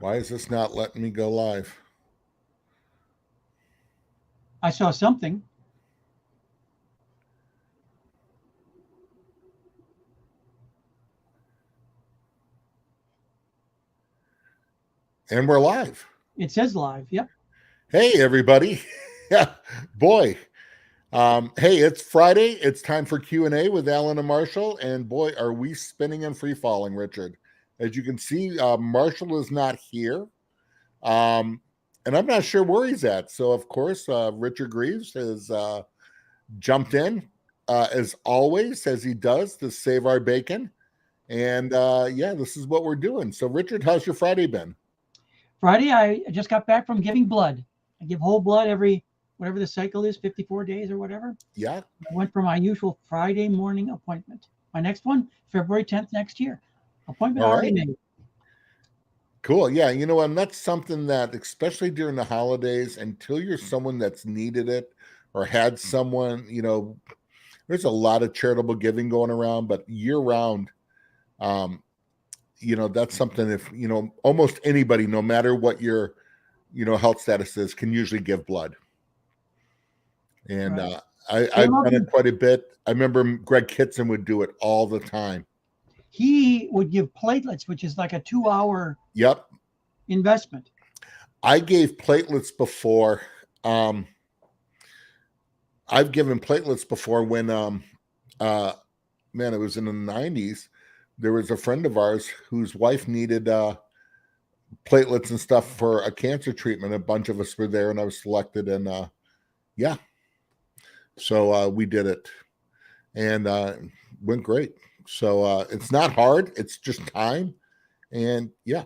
Why is this not letting me go live? I saw something. And we're live. It says live. Yep. Hey, everybody. Yeah, boy. Hey, it's Friday. It's time for Q&A with Alan and Marshall. And boy, are we spinning and free falling, Richard. As you can see, Marshall is not here. And I'm not sure where he's at. So, of course, Richard Greaves has jumped in, as always, as he does, to save our bacon. And yeah, this is what we're doing. So, Richard, how's your Friday been? Friday, I just got back from giving blood. I give whole blood every, whatever the cycle is, 54 days or whatever. Yeah. I went for my usual Friday morning appointment. My next one, February 10th next year. Appointment All already right. made. Cool. Yeah. And that's something that, especially during the holidays, until you're someone that's needed it or had someone, there's a lot of charitable giving going around, but year round, that's something if, almost anybody, no matter what your, health status is, can usually give blood. And Right. I've done it quite a bit. I remember Greg Kitson would do it all the time. He would give platelets, which is like a 2-hour Yep. investment. I gave platelets before. I've given platelets before when, man, it was in the 90s. There was a friend of ours whose wife needed platelets and stuff for a cancer treatment. A bunch of us were there, and I was selected, and yeah. So we did it, and went great. So it's not hard. It's just time, and yeah,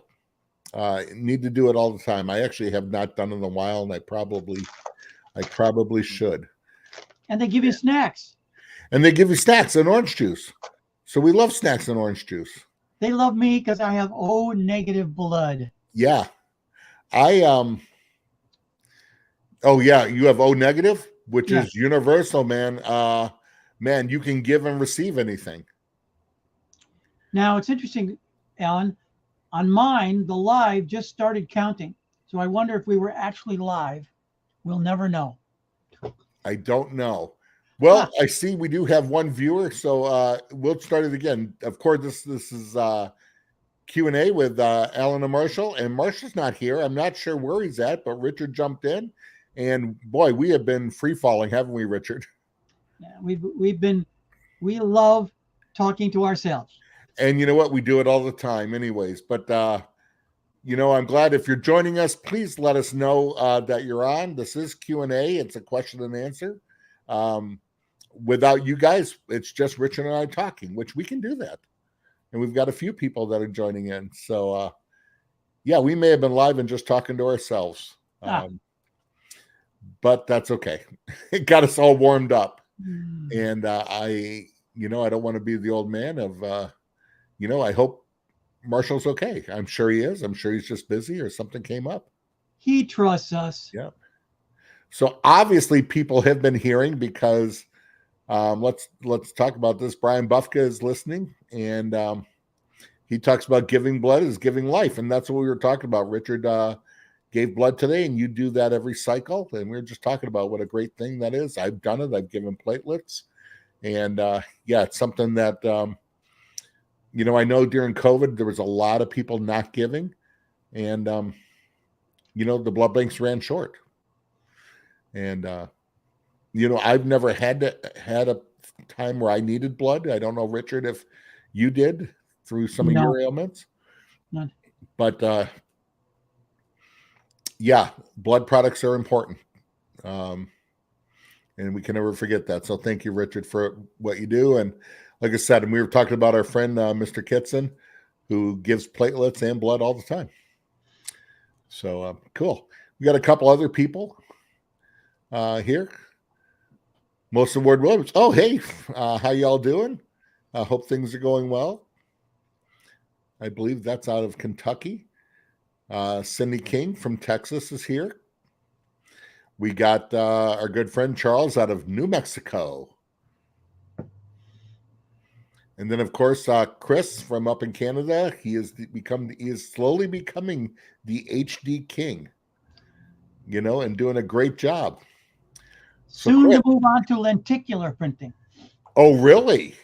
need to do it all the time. I actually have not done it in a while, and I probably should. And they give you snacks. And they give you snacks and orange juice. So we love snacks and orange juice. They love me because I have O negative blood. Yeah. Oh yeah, you have O negative, which Yes. is universal, man. Man, you can give and receive anything. Now it's interesting, Alan. On mine, the live just started counting. So I wonder if we were actually live. We'll never know. I don't know. Well, I see we do have one viewer, so we'll start it again. Of course, this is Q&A with Alan and Marshall, and Marshall's not here. I'm not sure where he's at, but Richard jumped in, and boy, we have been free falling, haven't we, Richard? Yeah, we love talking to ourselves. And you know what? We do it all the time, anyways. But I'm glad if you're joining us. Please let us know that you're on. This is Q&A. It's a question and answer. Without you guys, it's just Richard and I talking, which we can do that. And we've got a few people that are joining in. So, yeah, we may have been live and just talking to ourselves. But that's okay. It got us all warmed up. And I don't want to be the old man of, I hope Marshall's okay. I'm sure he is. I'm sure he's just busy or something came up. He trusts us. Yeah. So obviously people have been hearing because let's talk about this. Brian Bufka is listening, and he talks about giving blood is giving life, and that's what we were talking about. Richard gave blood today, and you do that every cycle, and we were just talking about what a great thing that is. I've done it. I've given platelets, and yeah, it's something that I know during COVID there was a lot of people not giving, and the blood banks ran short, and I've never had a time where I needed blood. I don't know, Richard, if you did through some of your ailments. None. But yeah, blood products are important. And we can never forget that. So thank you, Richard, for what you do. And like I said, and we were talking about our friend, Mr. Kitson, who gives platelets and blood all the time. So cool. We got a couple other people here. Most of Ward Williams. Oh, hey, how y'all doing? I hope things are going well. I believe that's out of Kentucky. Cindy King from Texas is here. We got our good friend Charles out of New Mexico. And then, of course, Chris from up in Canada, he is slowly becoming the HD king, and doing a great job. So, Soon Chris, to move on to lenticular printing. oh, really?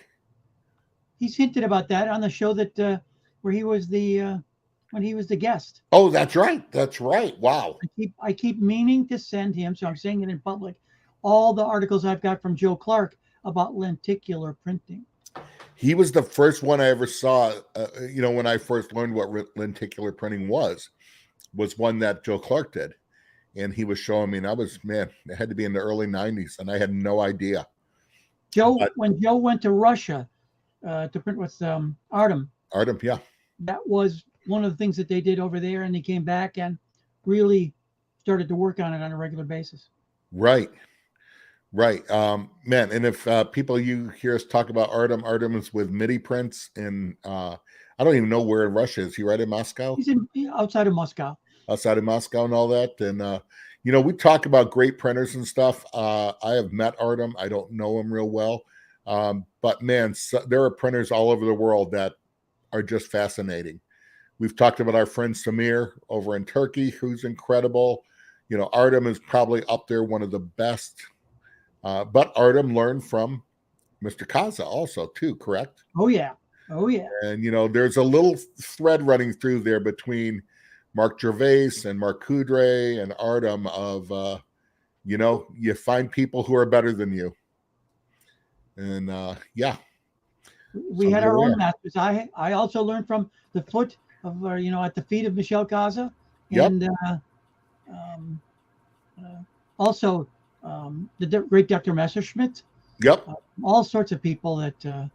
He's hinted about that on the show that where he was when he was the guest. Oh, that's right. That's right. Wow. I keep meaning to send him, so I'm saying it in public, all the articles I've got from Joe Clark about lenticular printing. He was the first one I ever saw, when I first learned what lenticular printing was one that Joe Clark did. And he was showing me, and it had to be in the early 90s, and I had no idea. When Joe went to Russia to print with Artem, yeah. That was one of the things that they did over there, and they came back and really started to work on it on a regular basis. Right. Man, and if people you hear us talk about Artem is with MIDI prints, and I don't even know where in Russia is he. Right in Moscow? He's outside of Moscow. Outside of Moscow and all that, and we talk about great printers and stuff. I have met Artem. I don't know him real well, but man, there are printers all over the world that are just fascinating. We've talked about our friend Samir over in Turkey, who's incredible. Artem is probably up there, one of the best. But Artem learned from Mr. Kaza also too, correct? Oh yeah. And there's a little thread running through there between Mark Gervais and Mark Coudray and Artem of you find people who are better than you. And we had our own masters. I also learned from the foot of at the feet of Michel Kaza, and also the great Dr. Messerschmidt. Yep. All sorts of people that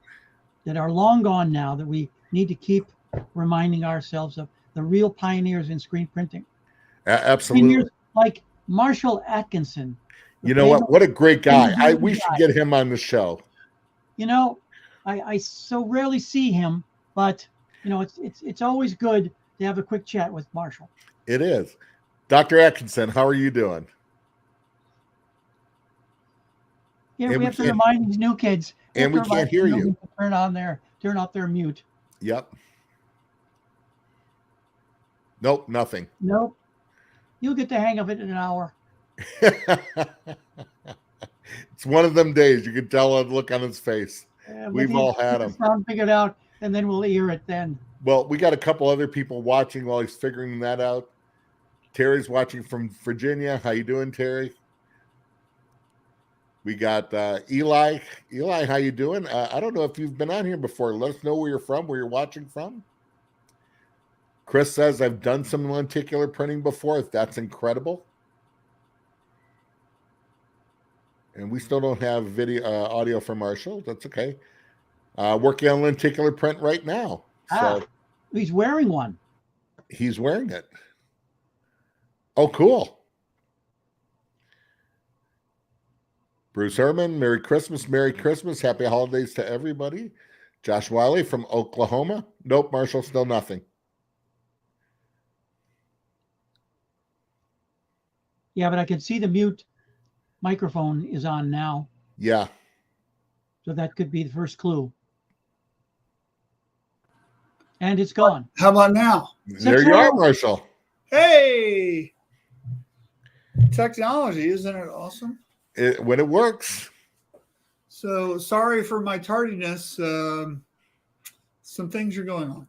are long gone now that we need to keep reminding ourselves of, the real pioneers in screen printing. Absolutely. Pioneers like Marshall Atkinson. You know what? What a great guy. We should get him on the show. I so rarely see him, but it's always good to have a quick chat with Marshall. It is. Dr. Atkinson, how are you doing? Yeah, we have to remind these new kids. And we can't hear you. Turn off their mute. Yep. Nope, nothing. Nope. You'll get the hang of it in an hour. It's one of them days. You can tell the look on his face. We've all had them. Sound figured out, and then we'll hear it then. Well, we got a couple other people watching while he's figuring that out. Terry's watching from Virginia. How you doing, Terry? We got Eli. Eli, how you doing? I don't know if you've been on here before. Let us know where you're from, where you're watching from. Chris says, I've done some lenticular printing before. That's incredible. And we still don't have audio from Marshall. That's okay. Working on lenticular print right now. So he's wearing one. He's wearing it. Oh, cool. Bruce Herman, Merry Christmas. Merry Christmas. Happy holidays to everybody. Josh Wiley from Oklahoma. Nope, Marshall, still nothing. Yeah, but I can see the mute microphone is on now. Yeah. So that could be the first clue. And it's gone. How about now? There you are, Marshall. Hey! Technology, isn't it awesome? When it works. So sorry for my tardiness. Some things are going on.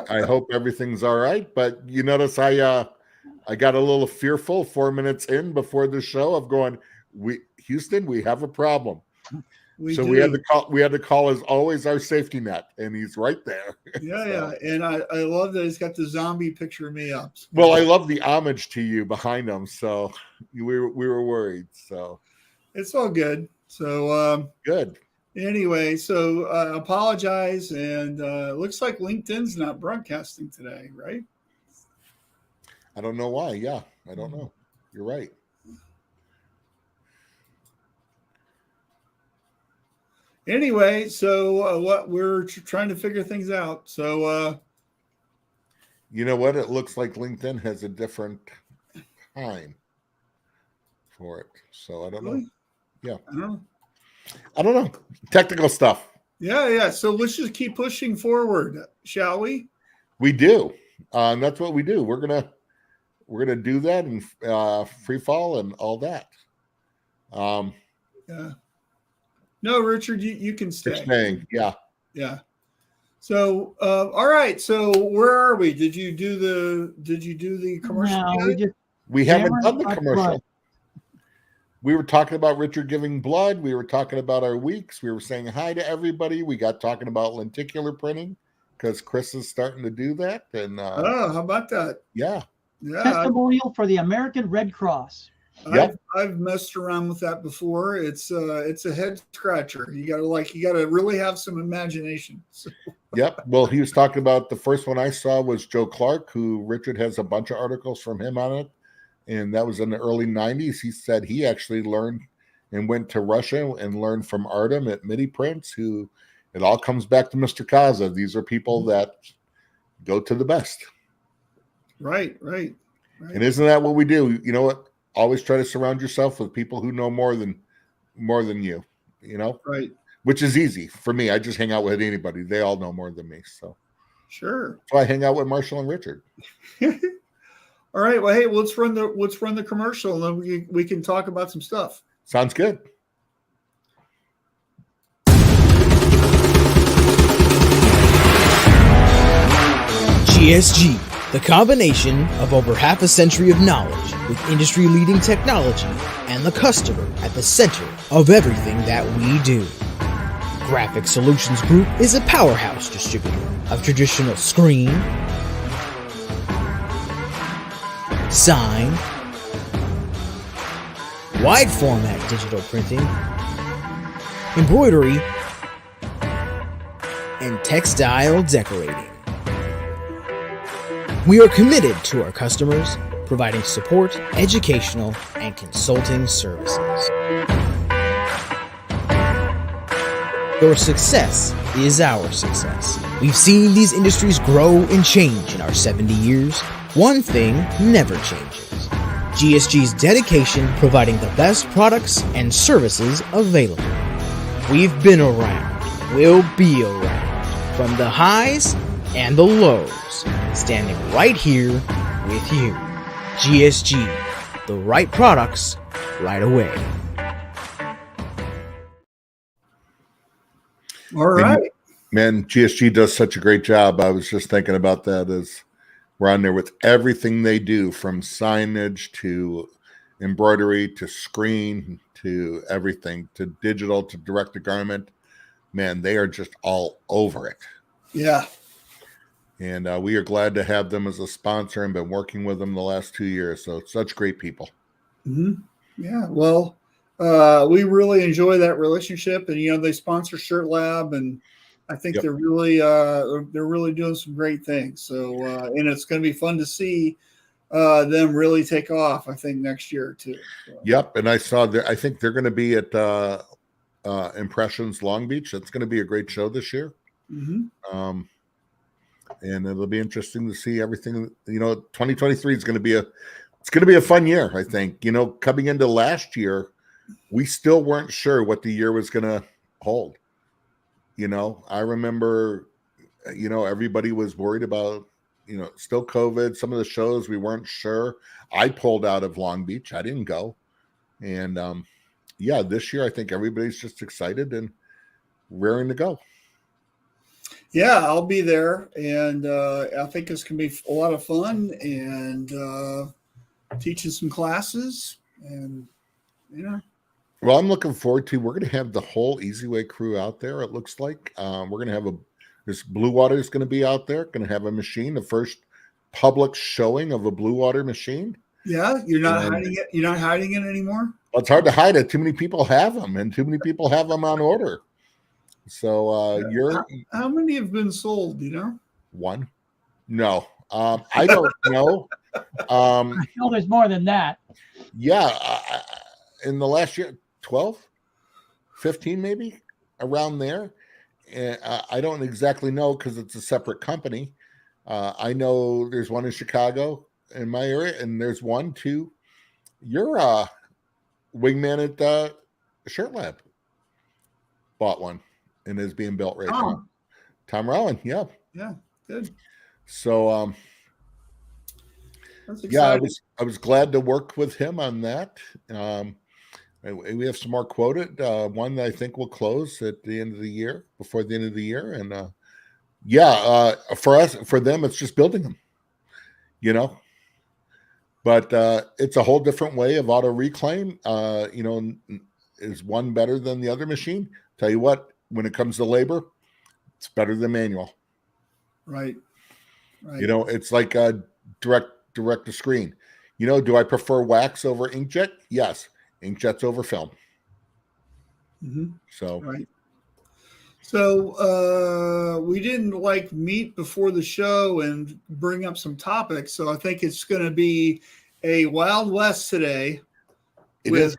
I hope everything's all right. But you notice I got a little fearful 4 minutes in before the show of going, Houston, we have a problem. We had to call as always our safety net, and he's right there. Yeah. And I love that he's got the zombie picture of me up. Well, I love the homage to you behind him. So we were worried. So it's all good. So good. Anyway, so apologize, and looks like LinkedIn's not broadcasting today, right? I don't know why. Yeah, I don't know. You're right. Anyway, so what we're trying to figure things out. So, you know what? It looks like LinkedIn has a different time for it. So I don't know. Yeah. I don't know. Technical stuff. Yeah. So let's just keep pushing forward, shall we? We do. That's what we do. We're gonna do that and free fall and all that. Yeah. No, Richard, you can You're stay. staying. Yeah. Yeah. So, all right. So, where are we? Did you do the commercial? No, yet? We haven't done the Darren, commercial. blood. We were talking about Richard giving blood. We were talking about our weeks. We were saying hi to everybody. We got talking about lenticular printing because Chris is starting to do that. And Oh, how about that? yeah, Yeah, Testimonial for the American Red Cross. Yep. I've messed around with that before. It's a head scratcher. You gotta really have some imagination. So, yep. Well, he was talking about the first one I saw was Joe Clark, who Richard has a bunch of articles from him on it. And that was in the early 90s. He said he actually learned and went to Russia and learned from Artem at MIDI Prints, who it all comes back to Mr. Kaza. These are people that go to the best. right. And isn't that what we do? You know what? Always try to surround yourself with people who know more than you, Right. which is easy for me. I just hang out with anybody. They all know more than me. So Sure. All right. Well, hey, let's run the commercial, and then we can talk about some stuff. Sounds good. GSG, the combination of over half a century of knowledge with industry-leading technology and the customer at the center of everything that we do. Graphic Solutions Group is a powerhouse distributor of traditional screen, sign, wide format digital printing, embroidery, and textile decorating. We are committed to our customers, providing support, educational, and consulting services. Your success is our success. We've seen these industries grow and change in our 70 years. One thing never changes: GSG's dedication providing the best products and services available. We've been around, we'll be around, from the highs and the lows, standing right here with you. GSG, the right products, right away. All right. Man, GSG does such a great job. I was just thinking about that as we're on there with everything they do, from signage to embroidery to screen to everything, to digital to direct to garment. Man, they are just all over it. Yeah. And we are glad to have them as a sponsor and been working with them the last 2 years. So such great people. Mm-hmm. Yeah. Well, we really enjoy that relationship, and they sponsor Shirt Lab, and I think they're really doing some great things. So, and it's going to be fun to see them really take off, I think, next year too. So. Yep. And I saw that. I think they're going to be at Impressions Long Beach. That's going to be a great show this year. Mm-hmm. And it'll be interesting to see everything. 2023 is going to be a fun year, I think. Coming into last year, we still weren't sure what the year was going to hold. I remember, everybody was worried about, still COVID. Some of the shows we weren't sure. I pulled out of Long Beach. I didn't go. And this year I think everybody's just excited and raring to go. Yeah, I'll be there, and I think it's going to be a lot of fun, and teaching some classes, and Well, I'm looking forward to. We're going to have the whole Easy Way crew out there. It looks like we're going to have this Blue Water is going to be out there. Going to have a machine, the first public showing of a Blue Water machine. Yeah, you're not hiding it. You're not hiding it anymore. Well, it's hard to hide it. Too many people have them, and too many people have them on order. So how many have been sold? Do you know? One. No, I don't know. I know there's more than that. Yeah, in the last year, 12, 15 maybe, around there. And I don't exactly know because it's a separate company. I know there's one in Chicago in my area, and there's one too. You're wingman at Shirt Lab. Bought one. and is being built right now. Tom. Tom Rowan, yeah. Yeah, good. So That's yeah, exciting. I was glad to work with him on that. We have some more quoted. One that I think will close at the end of the year, before the end of the year, and for them, it's just building them, you know. But it's a whole different way of auto reclaim. Is one better than the other machine? Tell you what, when it comes to labor, it's better than manual. Right. You know, it's like a direct to screen. You know, do I prefer wax over inkjet? Yes, inkjet's over film. Mm-hmm. So right. So we didn't meet before the show and bring up some topics. So I think it's going to be a Wild West today. Why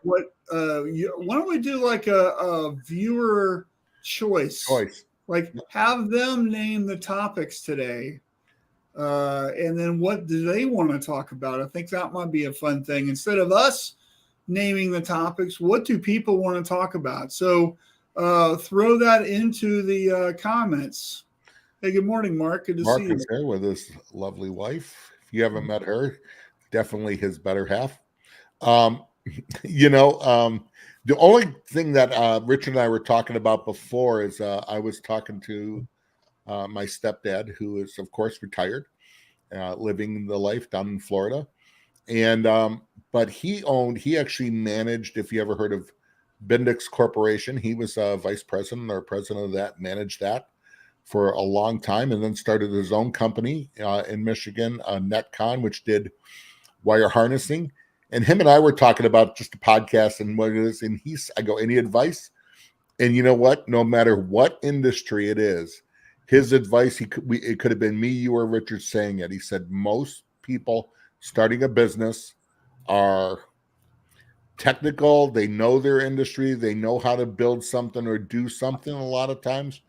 don't we do a viewer choice? Have them name the topics today. And then what do they want to talk about? I think that might be a fun thing. Instead of us naming the topics, what do people want to talk about? So throw that into the comments. Hey, good morning, Mark. Good to see you. Mark is here with his lovely wife. If you haven't met her, definitely his better half. The only thing that Rich and I were talking about before is I was talking to my stepdad, who is, of course, retired, living the life down in Florida. And but he actually managed, if you ever heard of Bendix Corporation, he was vice president or president of that, managed that for a long time, and then started his own company in Michigan, Netcon, which did wire harnessing. And him and I were talking about just a podcast and what it is. And I go, any advice? And you know what? No matter what industry it is, his advice, it could have been me, you, or Richard saying it. He said, most people starting a business are technical. They know their industry. They know how to build something or do something. A lot of times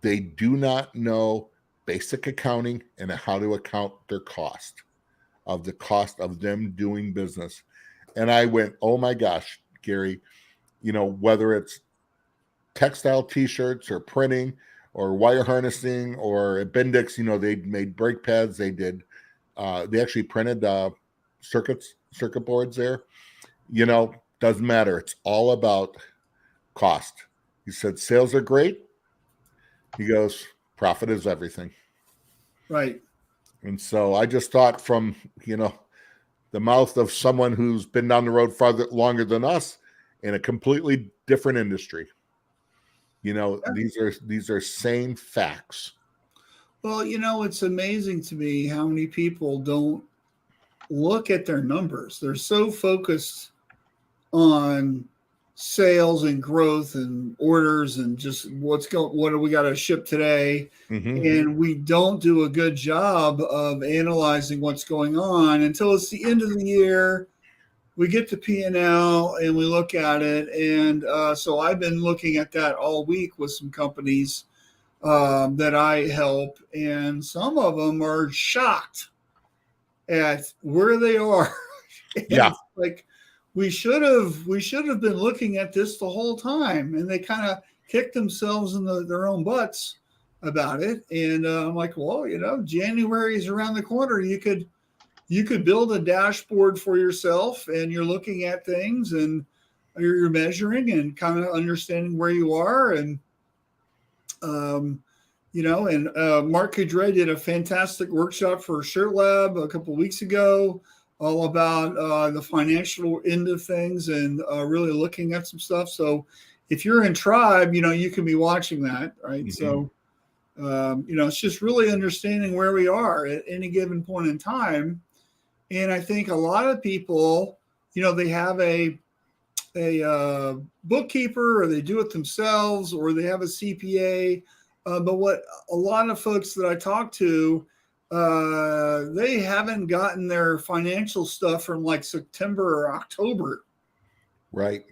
they do not know basic accounting and how to account their cost of them doing business. And I went, oh my gosh, Gary, whether it's textile t-shirts or printing or wire harnessing or at Bendix, they made brake pads. They did, they actually printed circuit boards there. Doesn't matter. It's all about cost. He said, sales are great. He goes, profit is everything. Right. And so I just thought from, the mouth of someone who's been down the road longer than us in a completely different industry. These are same facts. Well, it's amazing to me how many people don't look at their numbers. They're so focused on sales and growth and orders and just what do we got to ship today. Mm-hmm. And we don't do a good job of analyzing what's going on until it's the end of the year. We get to P&L and we look at it. And so I've been looking at that all week with some companies that I help, and some of them are shocked at where they are. Yeah. We should have been looking at this the whole time, and they kind of kicked themselves in their own butts about it. And I'm like, well, January is around the corner. You could build a dashboard for yourself, and you're looking at things and you're measuring and kind of understanding where you are. And Mark Coudray did a fantastic workshop for Shirt Lab a couple of weeks ago, all about the financial end of things and really looking at some stuff. So if you're in Tribe, you can be watching that, right? Mm-hmm. So, it's just really understanding where we are at any given point in time. And I think a lot of people, they have a bookkeeper, or they do it themselves, or they have a CPA. But what a lot of folks that I talk to, they haven't gotten their financial stuff from September or October. Right.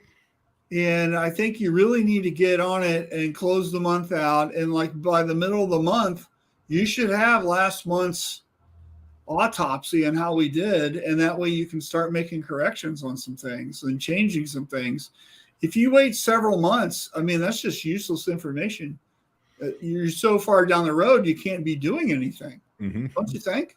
And I think you really need to get on it and close the month out. And by the middle of the month, you should have last month's autopsy on how we did. And that way you can start making corrections on some things and changing some things. If you wait several months, I mean, that's just useless information. You're so far down the road, you can't be doing anything. Mm-hmm. Don't you think?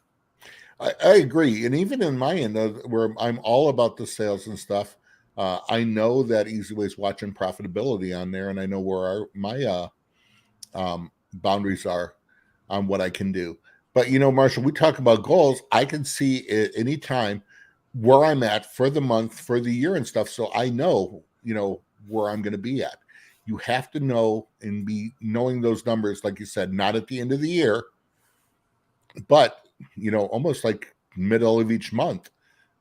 I agree. And even in my end, where I'm all about the sales and stuff, I know that EasyWay's watching profitability on there, and I know where my boundaries are on what I can do. But, Marshall, we talk about goals. I can see at any time where I'm at for the month, for the year and stuff. So I know, where I'm going to be at. You have to know and be knowing those numbers, like you said, not at the end of the year, but almost like middle of each month.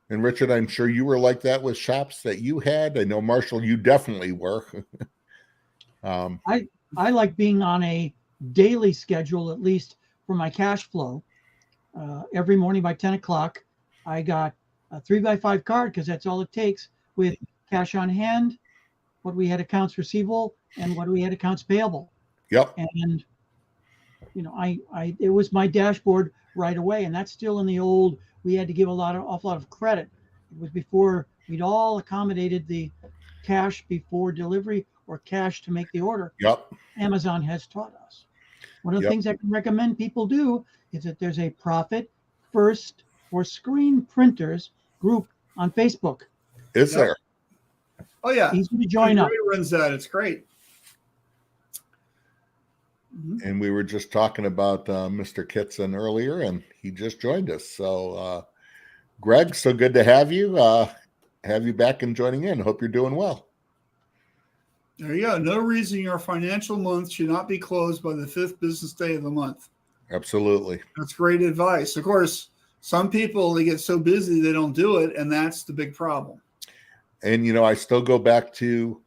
And Richard, I'm sure you were like that with shops that you had. I know, Marshall, you definitely were. I like being on a daily schedule, at least for my cash flow. Every morning by 10 o'clock, I got a 3x5 card, because that's all it takes, with cash on hand, what we had accounts receivable, and what we had accounts payable. Yep. And it was my dashboard right away, and that's still in the old. We had to give awful lot of credit. It was before we'd all accommodated the cash before delivery or cash to make the order. Yep. Amazon has taught us. One of the things I can recommend people do is that there's a Profit First for Screen Printers group on Facebook. Is there? Oh yeah, easy to join up. Runs that. It's great. And we were just talking about Mr. Kitson earlier, and he just joined us. So, Greg, so good to have you. Have you back and joining in. Hope you're doing well. There you go. No reason your financial month should not be closed by the 5th business day of the month. Absolutely. That's great advice. Of course, some people, they get so busy they don't do it, and that's the big problem. And, I still go back to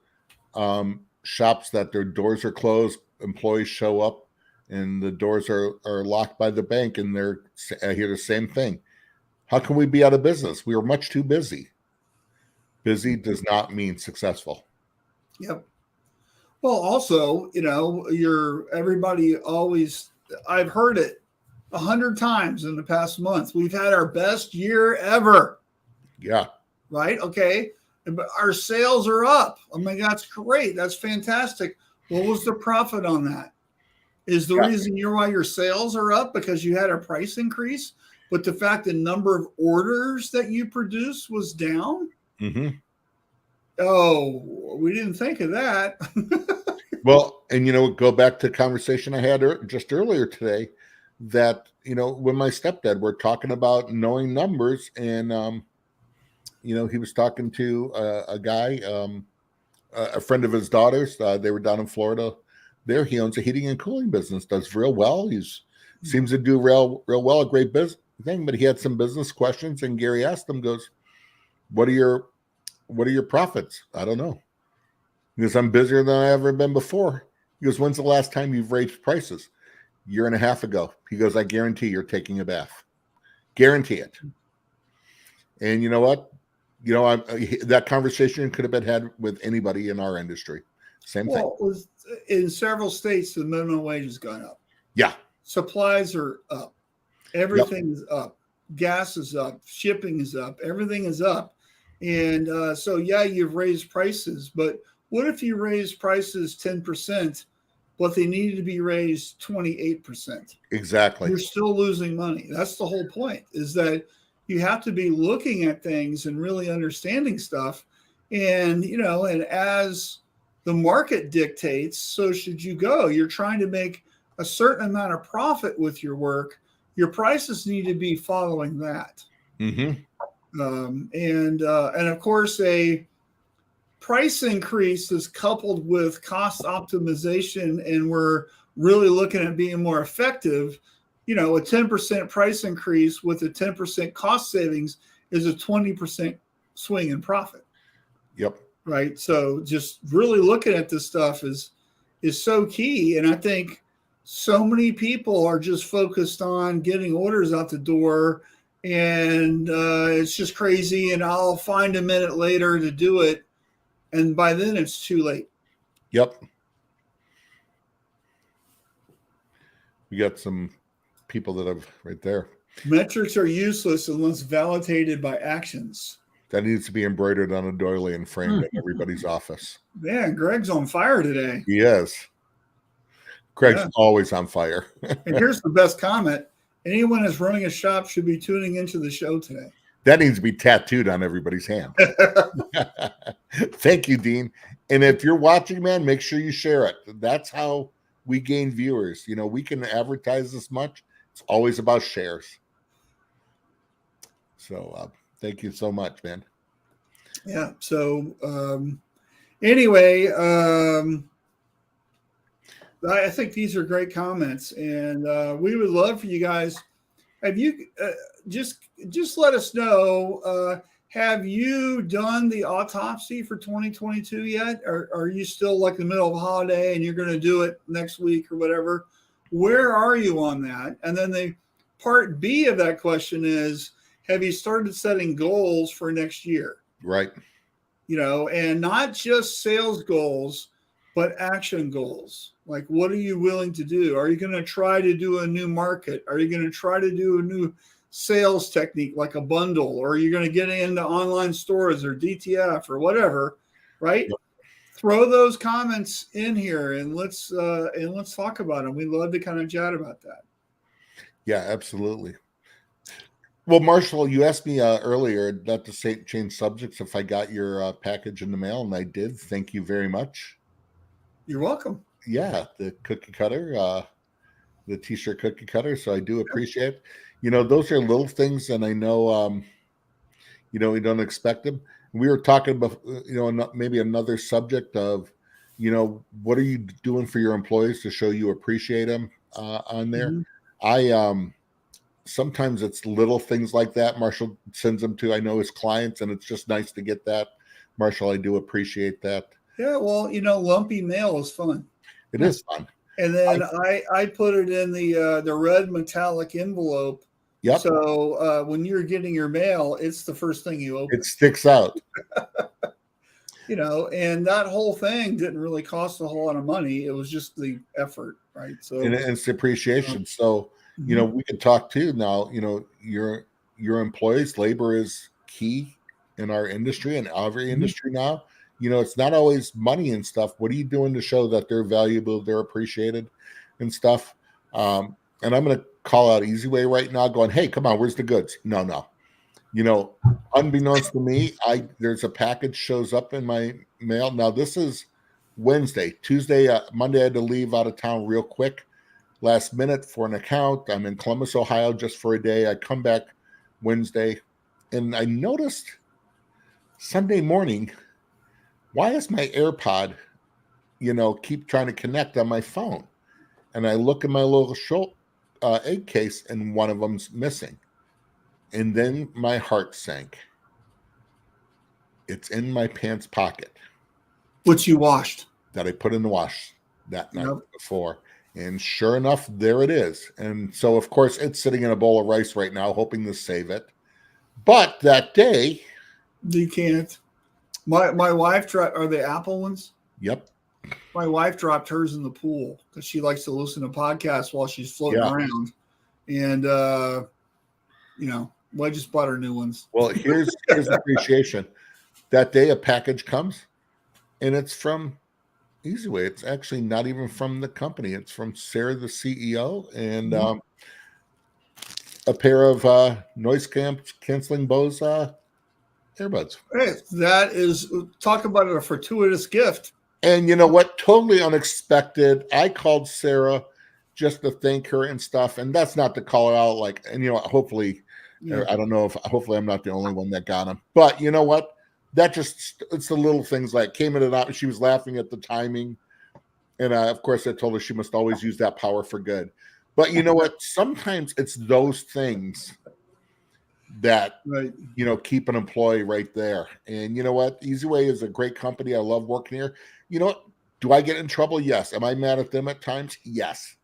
shops that their doors are closed, employees show up, and the doors are locked by the bank, and I hear the same thing. How can we be out of business? We are much too busy. Busy does not mean successful. Yep. Well, also, everybody always, I've heard it 100 times in the past month. We've had our best year ever. Yeah. Right? Okay. But our sales are up. I mean, that's great. That's fantastic. What was the profit on that? Is the reason why your sales are up because you had a price increase, but the fact the number of orders that you produced was down? Mm-hmm. Oh, we didn't think of that. Well, and go back to a conversation I had just earlier today that, when my stepdad, we're talking about knowing numbers, and, he was talking to a guy, a friend of his daughter's. They were down in Florida. There, he owns a heating and cooling business, does real well. Seems to do real well, a great business thing, but he had some business questions, and Gary asked him, goes, what are your profits? I don't know. He goes, I'm busier than I've ever been before. He goes, when's the last time you've raised prices? Year and a half ago. He goes, I guarantee you're taking a bath. Guarantee it. And you know what? That conversation could have been had with anybody in our industry. Same thing. Well, in several states, the minimum wage has gone up. Yeah. Supplies are up. Everything is up. Gas is up. Shipping is up. Everything is up. And so, you've raised prices. But what if you raise prices 10%, but they needed to be raised 28%? Exactly. You're still losing money. That's the whole point, is that you have to be looking at things and really understanding stuff. And, and as the market dictates, so should you go. You're trying to make a certain amount of profit with your work. Your prices need to be following that. Mm-hmm. And of course, a price increase is coupled with cost optimization, and we're really looking at being more effective. A 10% price increase with a 10% cost savings is a 20% swing in profit. Yep. Right. So just really looking at this stuff is so key. And I think so many people are just focused on getting orders out the door, and it's just crazy. And I'll find a minute later to do it. And by then it's too late. Yep. We got some people that have right there. Metrics are useless unless validated by actions. That needs to be embroidered on a doily and framed in everybody's office. Man, Greg's on fire today. He is. Greg's always on fire. And here's the best comment. Anyone that's running a shop should be tuning into the show today. That needs to be tattooed on everybody's hand. Thank you, Dean. And if you're watching, man, make sure you share it. That's how we gain viewers. You know, we can advertise this much. It's always about shares. So thank you so much, man. Yeah. So anyway, I think these are great comments, and we would love for you guys. Have you just let us know? Have you done the autopsy for 2022 yet? Or are you still like in the middle of a holiday and you're going to do it next week or whatever? Where are you on that? And then the part B of that question is, have you started setting goals for next year? Right. You know, and not just sales goals, but action goals. Like, what are you willing to do? Are you going to try to do a new market? Are you going to try to do a new sales technique like a bundle? Or are you going to get into online stores or DTF or whatever, right? Yep. Throw those comments in here and let's talk about them. We'd love to kind of chat about that. Yeah, absolutely. Well, Marshall, you asked me earlier not to change subjects if I got your package in the mail, and I did. Thank you very much. You're welcome. Yeah, the cookie cutter, the t-shirt cookie cutter. So I do appreciate it. You know, those are little things, and I know, you know, we don't expect them. We were talking about, you know, maybe another subject of, you know, what are you doing for your employees to show you appreciate them on there? Mm-hmm. Sometimes it's little things like that. Marshall sends them to, I know, his clients, and it's just nice to get that. Marshall, I do appreciate that. Yeah, well, you know, lumpy mail is fun. It is fun. And then I put it in the red metallic envelope. Yep. So when you're getting your mail, it's the first thing you open. It sticks out. You know, and that whole thing didn't really cost a whole lot of money. It was just the effort, right? So and it's appreciation. So, you know, we could talk too now. You know, your employees' labor is key in our industry and every industry now. You know, it's not always money and stuff. What are you doing to show that they're valuable, they're appreciated and stuff? And I'm going to call out Easy Way right now going, hey, come on, where's the goods? No. You know, unbeknownst to me, there's a package shows up in my mail. Now, this is Wednesday. Tuesday, Monday, I had to leave out of town real quick, last minute for an account. I'm in Columbus, Ohio just for a day. I come back Wednesday, and I noticed Sunday morning, why is my AirPod, you know, keep trying to connect on my phone? And I look at my little egg case, and one of them's missing. And then my heart sank. It's in my pants pocket. Which you washed. That I put in the wash that night before. And sure enough, there it is. And so, of course, it's sitting in a bowl of rice right now, hoping to save it. But that day... You can't. My wife dropped, are the Apple ones? Yep. My wife dropped hers in the pool because she likes to listen to podcasts while she's floating around. And, you know, I just bought her new ones. Well, here's appreciation. That day a package comes, and it's from Easy Way. It's actually not even from the company. It's from Sarah, the CEO, and a pair of noise canceling Bose earbuds. Hey, that is, talk about a fortuitous gift. And you know what? Totally unexpected. I called Sarah just to thank her and stuff. And that's not to call her out. Like, and you know, hopefully, I don't know if, hopefully I'm not the only one that got them. But you know what? That just, it's the little things like came in and out. She was laughing at the timing. And of course, I told her she must always use that power for good. But you know what? Sometimes it's those things that you know keep an employee right there. And you know what, Easy Way is a great company. I love working here. You know what, do I get in trouble? Yes. Am I mad at them at times? Yes.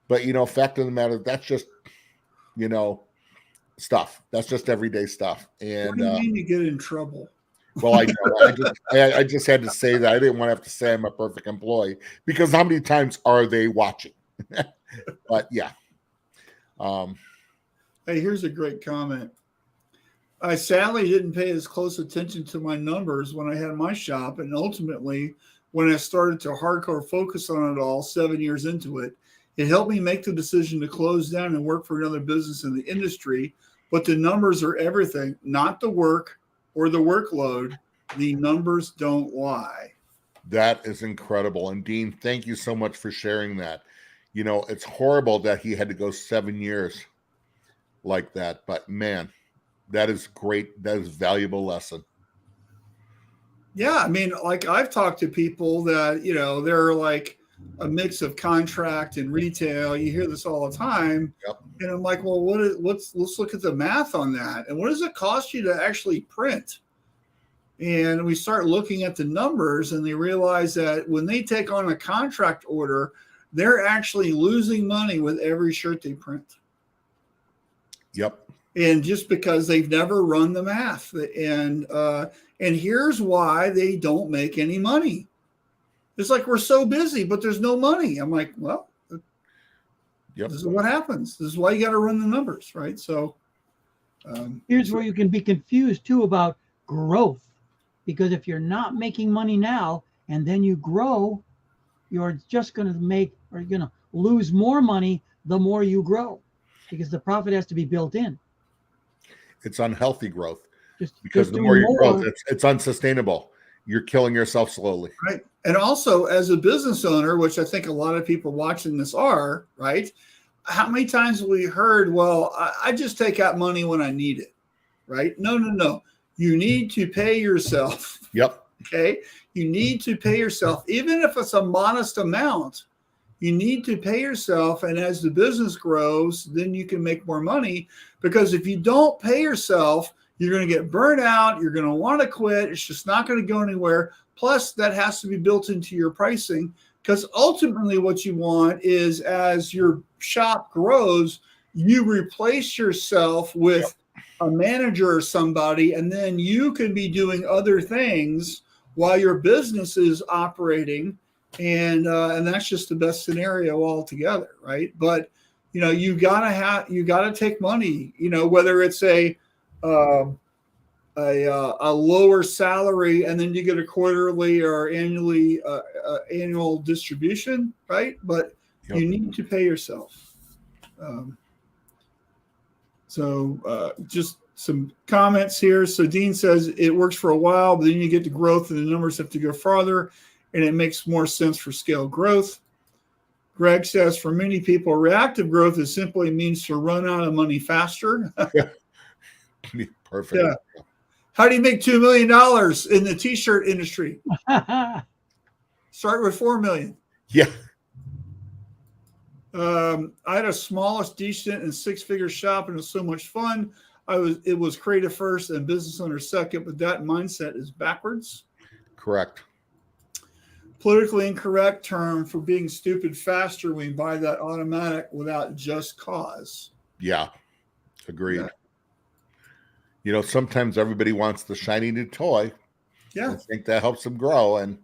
But you know, fact of the matter, that's just, you know, stuff. That's just everyday stuff. And what do you mean you get in trouble? Well, I know. I just had to say that. I didn't want to have to say I'm a perfect employee, because how many times are they watching? But yeah. Hey, here's a great comment. I sadly didn't pay as close attention to my numbers when I had my shop. And ultimately, when I started to hardcore focus on it all 7 years into it, it helped me make the decision to close down and work for another business in the industry. But the numbers are everything, not the work or the workload. The numbers don't lie. That is incredible. And Dean, thank you so much for sharing that. You know, it's horrible that he had to go 7 years like that, but man, that is great. That is a valuable lesson. Yeah. I mean, like I've talked to people that, you know, they're like a mix of contract and retail. You hear this all the time. Yep. And I'm like, well, let's look at the math on that. And what does it cost you to actually print? And we start looking at the numbers and they realize that when they take on a contract order, they're actually losing money with every shirt they print. Yep. And just because they've never run the math. And here's why they don't make any money. It's like, we're so busy, but there's no money. I'm like, well, yep. This is what happens. This is why you got to run the numbers, right? So here's where you can be confused too about growth. Because if you're not making money now and then you grow, you're just going to make, or you're going to lose more money the more you grow, because the profit has to be built in. It's unhealthy growth because just the more you grow, more, it's unsustainable. You're killing yourself slowly. Right. And also as a business owner, which I think a lot of people watching this are, right? How many times have we heard, well, I just take out money when I need it, right? No. You need to pay yourself. Yep. Okay. You need to pay yourself, even if it's a modest amount. You need to pay yourself. And as the business grows, then you can make more money. Because if you don't pay yourself, you're going to get burned out. You're going to want to quit. It's just not going to go anywhere. Plus, that has to be built into your pricing. Because ultimately, what you want is, as your shop grows, you replace yourself with a manager or somebody, and then you can be doing other things while your business is operating. And that's just the best scenario altogether, right? But you know, you gotta take money, you know, whether it's a lower salary and then you get a quarterly or annual distribution, right? But you need to pay yourself. Just some comments here. So Dean says it works for a while, but then you get to growth and the numbers have to go farther and it makes more sense for scale growth. Greg says for many people, reactive growth is simply means to run out of money faster. Perfect. Yeah. How do you make $2 million in the t-shirt industry? Start with 4 million. Yeah. I had a smallest, decent, and six-figure shop, and it was so much fun. It was creative first and business owner second, but that mindset is backwards. Correct. Politically incorrect term for being stupid faster when you buy that automatic without just cause. Yeah. Agreed. Yeah. You know, sometimes everybody wants the shiny new toy. Yeah. I think that helps them grow. And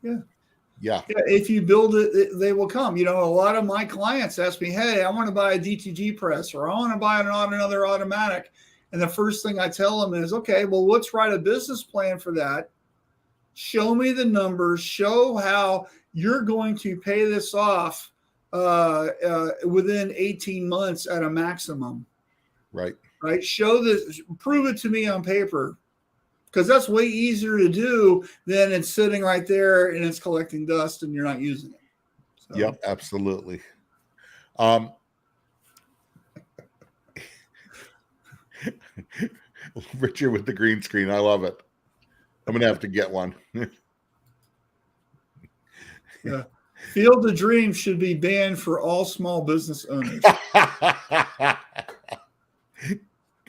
yeah. If you build it, they will come. You know, a lot of my clients ask me, hey, I want to buy a DTG press, or I want to buy another automatic. And the first thing I tell them is, okay, well, let's write a business plan for that. Show me the numbers. Show how you're going to pay this off within 18 months at a maximum. Right. Right. Show this. Prove it to me on paper, because that's way easier to do than it's sitting right there and it's collecting dust and you're not using it. So. Yep. Absolutely. Richard with the green screen. I love it. I'm going to have to get one. Yeah. Field of Dreams should be banned for all small business owners.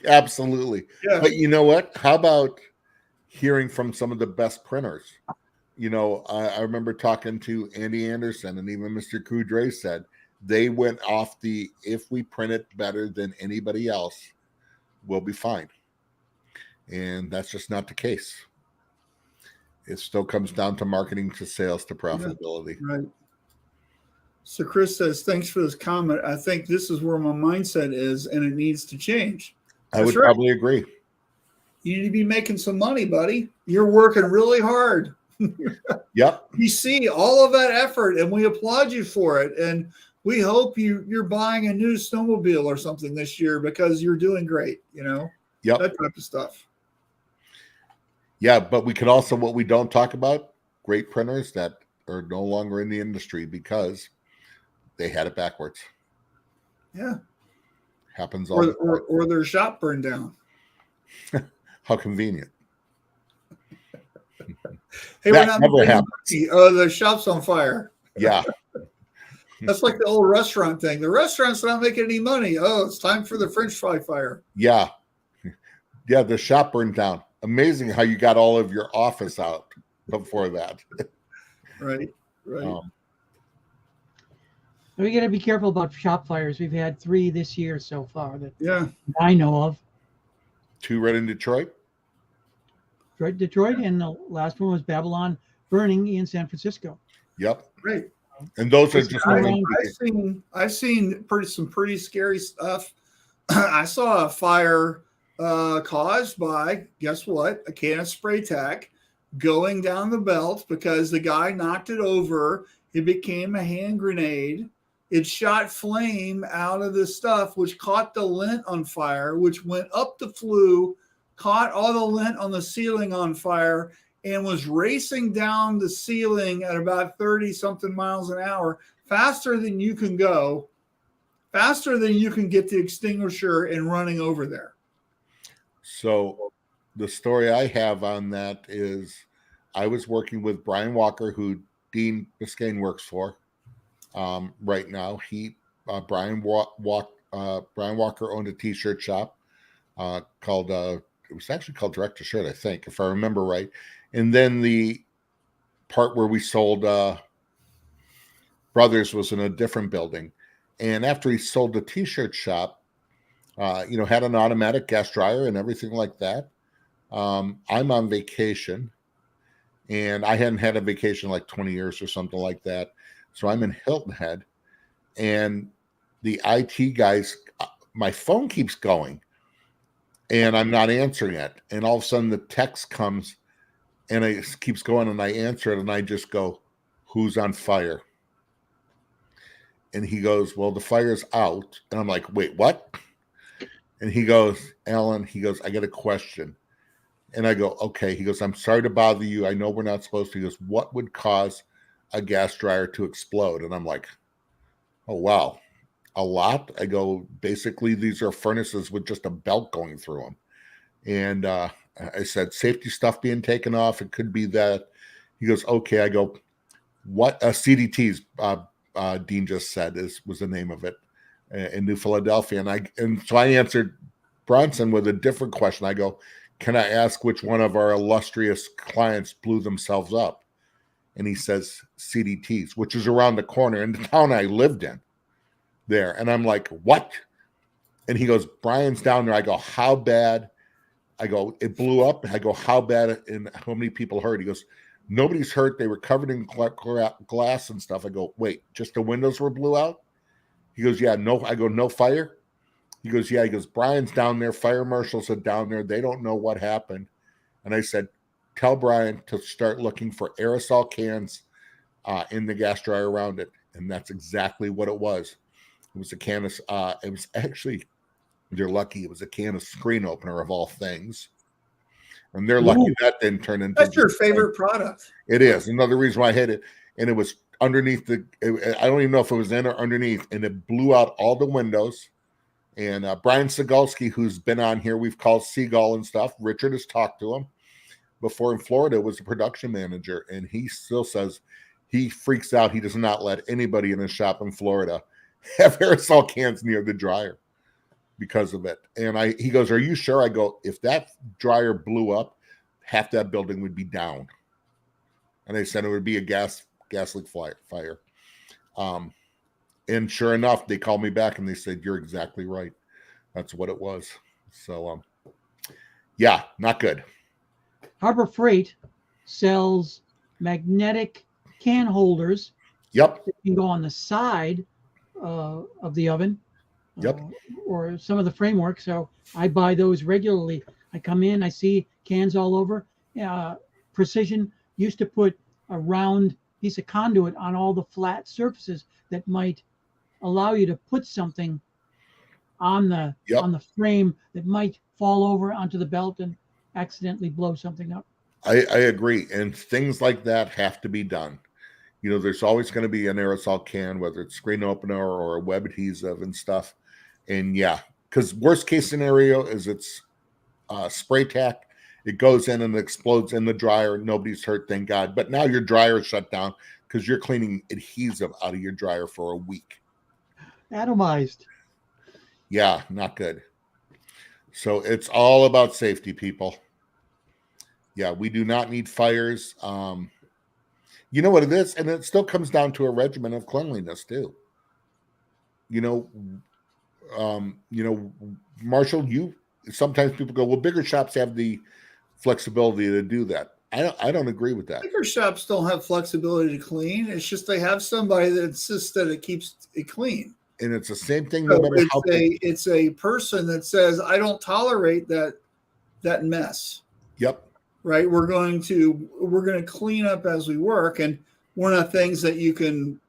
Absolutely. Yeah. But you know what? How about hearing from some of the best printers? You know, I remember talking to Andy Anderson, and even Mr. Coudray said they went off if we print it better than anybody else, we'll be fine. And that's just not the case. It still comes down to marketing, to sales, to profitability. Yeah, right. So Chris says, thanks for this comment. I think this is where my mindset is, and it needs to change. I would probably agree. You need to be making some money, buddy. You're working really hard. Yep. We see all of that effort and we applaud you for it. And we hope you're buying a new snowmobile or something this year because you're doing great, Yep. that type of stuff. Yeah, but we could also, what we don't talk about, great printers that are no longer in the industry because they had it backwards. Yeah. Happens all the time. Or their shop burned down. How convenient. Hey, That we're not never making happens. money. Oh, the shop's on fire. Yeah. That's like the old restaurant thing. The restaurant's not making any money. Oh, it's time for the French fry fire. Yeah. Yeah, the shop burned down. Amazing how you got all of your office out before that. Right. We got to be careful about shop fires. We've had 3 this year so far that I know of. 2 right in Detroit. Detroit, and the last one was Babylon burning in San Francisco. Yep. Right. And those are just I've seen some pretty scary stuff. I saw a fire caused by, guess what? A can of spray tack going down the belt because the guy knocked it over. It became a hand grenade. It shot flame out of the stuff, which caught the lint on fire, which went up the flue, caught all the lint on the ceiling on fire, and was racing down the ceiling at about 30 something miles an hour, faster than you can go, faster than you can get the extinguisher and running over there. So the story I have on that is I was working with Brian Walker, who Dean Biscayne works for right now. Brian Walker owned a t-shirt shop called it was actually called Direct to Shirt, I think, if I remember right. And then the part where we sold Brothers was in a different building. And after he sold the t-shirt shop, had an automatic gas dryer and everything like that. I'm on vacation, and I hadn't had a vacation like 20 years or something like that. So I'm in Hilton Head, and the IT guys, my phone keeps going, and I'm not answering it. And all of a sudden the text comes, and it keeps going, and I answer it, and I just go, "Who's on fire?" And he goes, "Well, the fire's out." And I'm like, "Wait, what?" And he goes, "Alan," he goes, "I got a question." And I go, "Okay." He goes, "I'm sorry to bother you. I know we're not supposed to." He goes, "What would cause a gas dryer to explode?" And I'm like, "Oh, wow. A lot?" I go, "Basically, these are furnaces with just a belt going through them." And I said, "Safety stuff being taken off. It could be that." He goes, "Okay." I go, "What?" CDTs, Dean just said was the name of it in New Philadelphia. And so I answered Bronson with a different question. I go, "Can I ask which one of our illustrious clients blew themselves up?" And he says CDTs, which is around the corner in the town I lived in there. And I'm like, "What?" And he goes, "Brian's down there." I go, "How bad?" I go, "It blew up." I go, "How bad and how many people hurt?" He goes, "Nobody's hurt. They were covered in glass and stuff." I go, "Wait, just the windows were blew out?" He goes, "Yeah, no." I go, "No fire?" He goes, "Yeah." He goes, "Brian's down there. Fire marshals are down there. They don't know what happened." And I said, "Tell Brian to start looking for aerosol cans in the gas dryer around it." And that's exactly what it was. It was a can of, it was actually, you're lucky, it was a can of screen opener of all things. And they're lucky that didn't turn into. That's your favorite product. It is. Another reason why I hate it. And it was underneath I don't even know if it was in or underneath, and it blew out all the windows. And Brian Segalski, who's been on here, we've called Seagull and stuff. Richard has talked to him before in Florida, was a production manager. And he still says he freaks out. He does not let anybody in his shop in Florida have aerosol cans near the dryer because of it. And he goes, "Are you sure?" I go, "If that dryer blew up, half that building would be down." And they said it would be a gas leak fire. And sure enough, they called me back and they said, "You're exactly right. That's what it was." So, yeah, not good. Harbor Freight sells magnetic can holders. Yep. That can go on the side of the oven. Yep. Or some of the framework. So I buy those regularly. I come in, I see cans all over. Precision used to put a round piece of conduit on all the flat surfaces that might allow you to put something on the on the frame that might fall over onto the belt and accidentally blow something up. I agree. And things like that have to be done. You know, there's always going to be an aerosol can, whether it's screen opener or a web adhesive and stuff. And yeah, because worst case scenario is it's spray tack. It goes in and explodes in the dryer. Nobody's hurt, thank God. But now your dryer is shut down because you're cleaning adhesive out of your dryer for a week. Atomized. Yeah, not good. So it's all about safety, people. Yeah, we do not need fires. You know what it is? And it still comes down to a regimen of cleanliness too. You know, Marshall, sometimes people go, well, bigger shops have the flexibility to do that. I don't agree with that. Bigger shops don't have flexibility to clean. It's just they have somebody that insists that it keeps it clean. And it's the same thing. So no matter how it's a person that says, I don't tolerate that mess. Yep. Right. We're going to clean up as we work. And one of the things that you can,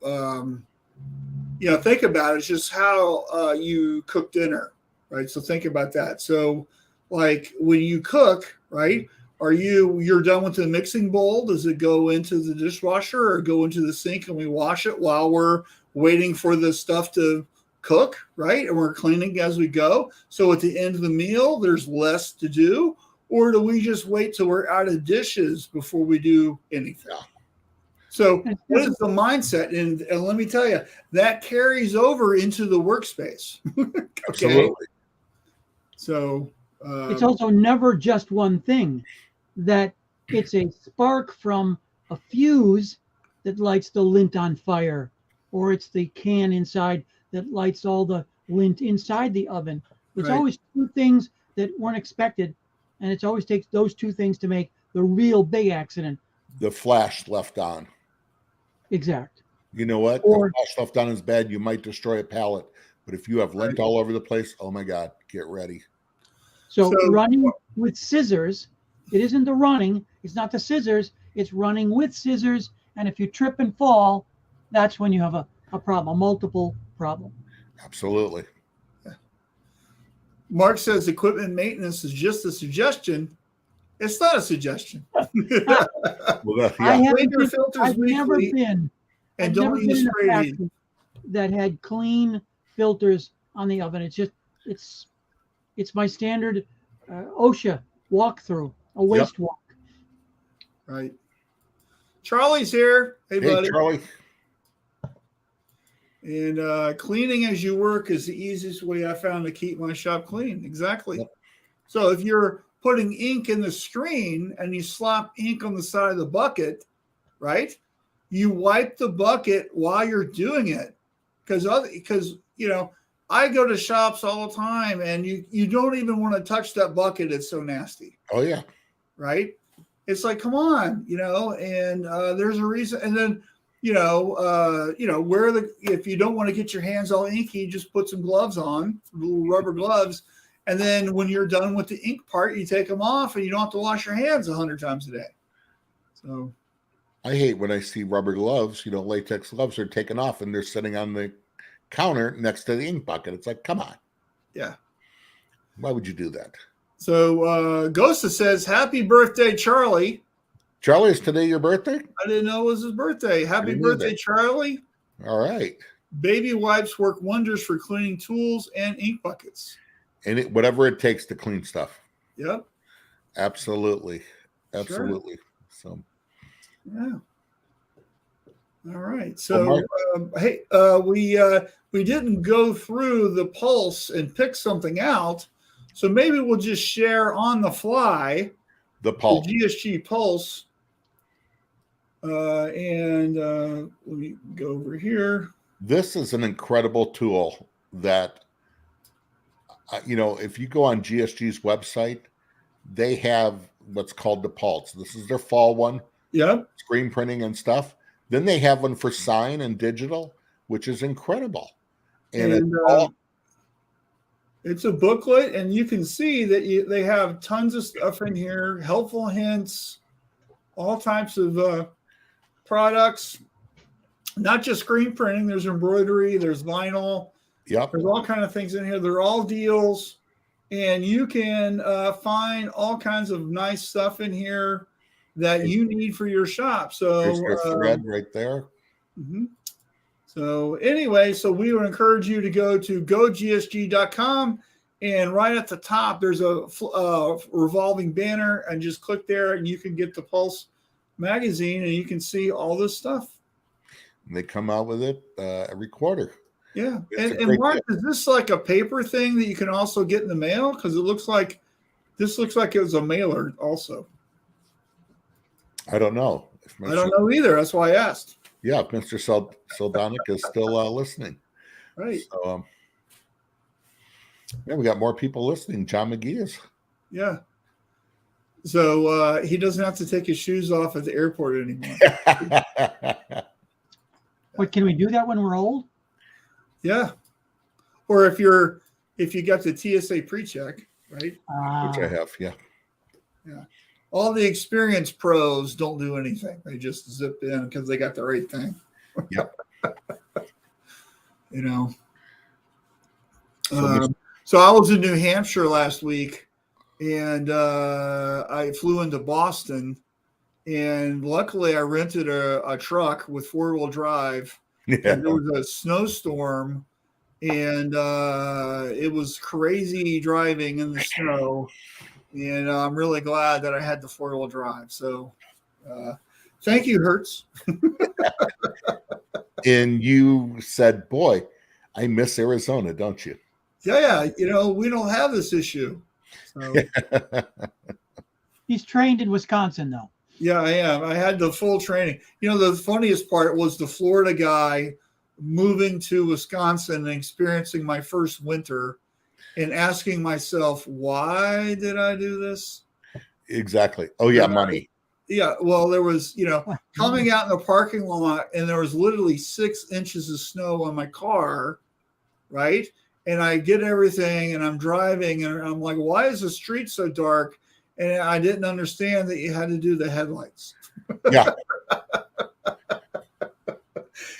think about is just how you cook dinner. Right. So think about that. So like when you cook, right, you're done with the mixing bowl? Does it go into the dishwasher or go into the sink and we wash it while we're waiting for the stuff to cook, right? And we're cleaning as we go. So at the end of the meal, there's less to do. Or do we just wait till we're out of dishes before we do anything? So what is the mindset? And let me tell you, that carries over into the workspace. Okay? Absolutely. So it's also never just one thing. That it's a spark from a fuse that lights the lint on fire, or it's the can inside that lights all the lint inside the oven. It's always two things that weren't expected, and it always takes those two things to make the real big accident. The flash left on. Exact. You know what? Or, the flash left on is bad. You might destroy a pallet. But if you have lint all over the place, oh my God, get ready. So running with scissors, it isn't the running. It's not the scissors. It's running with scissors. And if you trip and fall, that's when you have a problem, a multiple problem. Absolutely. Mark says equipment maintenance is just a suggestion. It's not a suggestion. I've never been that had clean filters on the oven. It's just it's my standard OSHA walkthrough, a waste walk. Right. Charlie's here. Hey buddy. Charlie. And cleaning as you work is the easiest way I found to keep my shop clean. Exactly. Yep. So if you're putting ink in the screen and you slop ink on the side of the bucket, right? You wipe the bucket while you're doing it. Because I go to shops all the time and you don't even want to touch that bucket. It's so nasty. Oh yeah. Right. It's like, come on, and there's a reason. And then, if you don't want to get your hands all inky, just put some gloves on, little rubber gloves. And then when you're done with the ink part, you take them off and you don't have to wash your hands 100 times a day. So I hate when I see rubber gloves, latex gloves are taken off and they're sitting on the counter next to the ink bucket. It's like, come on. Yeah. Why would you do that? So Ghosta says, happy birthday, Charlie. Charlie, is today your birthday? I didn't know it was his birthday. Happy birthday, Charlie. All right. Baby wipes work wonders for cleaning tools and ink buckets. And whatever it takes to clean stuff. Yep. Absolutely. Sure. So. Yeah. All right. So, we didn't go through the pulse and pick something out. So maybe we'll just share on the fly the pulse, the GSG pulse. And let me go over here. This is an incredible tool that, if you go on GSG's website, they have what's called the pulse. This is their fall one. Yep. Screen printing and stuff. Then they have one for sign and digital, which is incredible. And It's a booklet, and you can see that they have tons of stuff in here, helpful hints, all types of products. Not just screen printing. There's embroidery. There's vinyl. Yep. There's all kind of things in here. They're all deals, and you can find all kinds of nice stuff in here that you need for your shop. So there's your thread right there. Mm-hmm. So anyway, so we would encourage you to go to gogsg.com, and right at the top, there's a revolving banner, and just click there, and you can get the Pulse magazine, and you can see all this stuff. And they come out with it every quarter. Yeah. And Mark, is this like a paper thing that you can also get in the mail? Because it looks like it was a mailer also. I don't know. I don't know either. That's why I asked. Yeah, if Mr. Saldonic is still listening. Right. So, yeah, we got more people listening. John McGee is. Yeah. So he doesn't have to take his shoes off at the airport anymore. What, can we do that when we're old? Yeah. Or if you got the TSA pre-check, right? Which I have, yeah. Yeah. All the experienced pros don't do anything. They just zip in because they got the right thing. Yep. You know. So I was in New Hampshire last week, and I flew into Boston, and luckily I rented a truck with 4-wheel drive. Yeah. And there was a snowstorm, and it was crazy driving in the snow. And I'm really glad that I had the 4-wheel drive. So thank you, Hertz. And you said, boy, I miss Arizona, don't you? Yeah. You know, we don't have this issue. So, He's trained in Wisconsin, though. yeah, I am. I had the full training. You know, the funniest part was the Florida guy moving to Wisconsin and experiencing my first winter and asking myself, why did I do this? Exactly. Oh, yeah, money. Yeah, well, there was, coming out in the parking lot, and there was literally 6 inches of snow on my car, right? And I get everything, and I'm driving, and I'm like, why is the street so dark? And I didn't understand that you had to do the headlights. Yeah.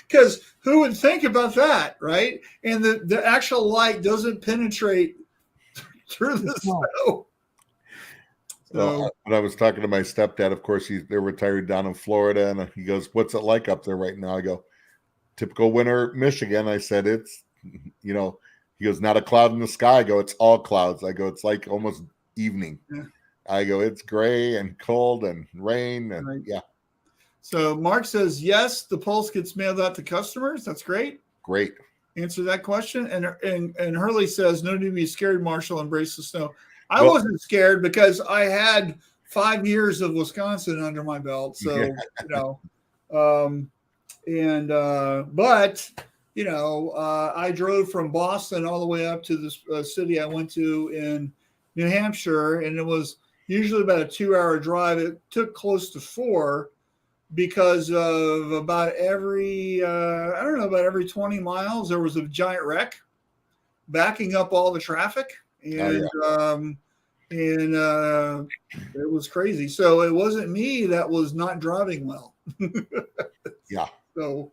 Because who would think about that, right? And the actual light doesn't penetrate through the snow. So when I was talking to my stepdad, of course, they're retired down in Florida, and he goes, what's it like up there right now? I go, typical winter Michigan. I said, it's, he goes, not a cloud in the sky. I go, it's all clouds. I go, it's like almost evening. Yeah. I go, it's gray and cold and rain. And right. Yeah. So Mark says, yes, the Pulse gets mailed out to customers. That's great. Great. Answer that question. And Hurley says, no need to be scared, Marshall, embrace the snow. I wasn't scared because I had 5 years of Wisconsin under my belt. So, I drove from Boston all the way up to this city I went to in New Hampshire, and it was usually about a 2-hour drive. It took close to 4 because of about every 20 miles, there was a giant wreck backing up all the traffic. And it was crazy. So it wasn't me that was not driving well. Yeah. So,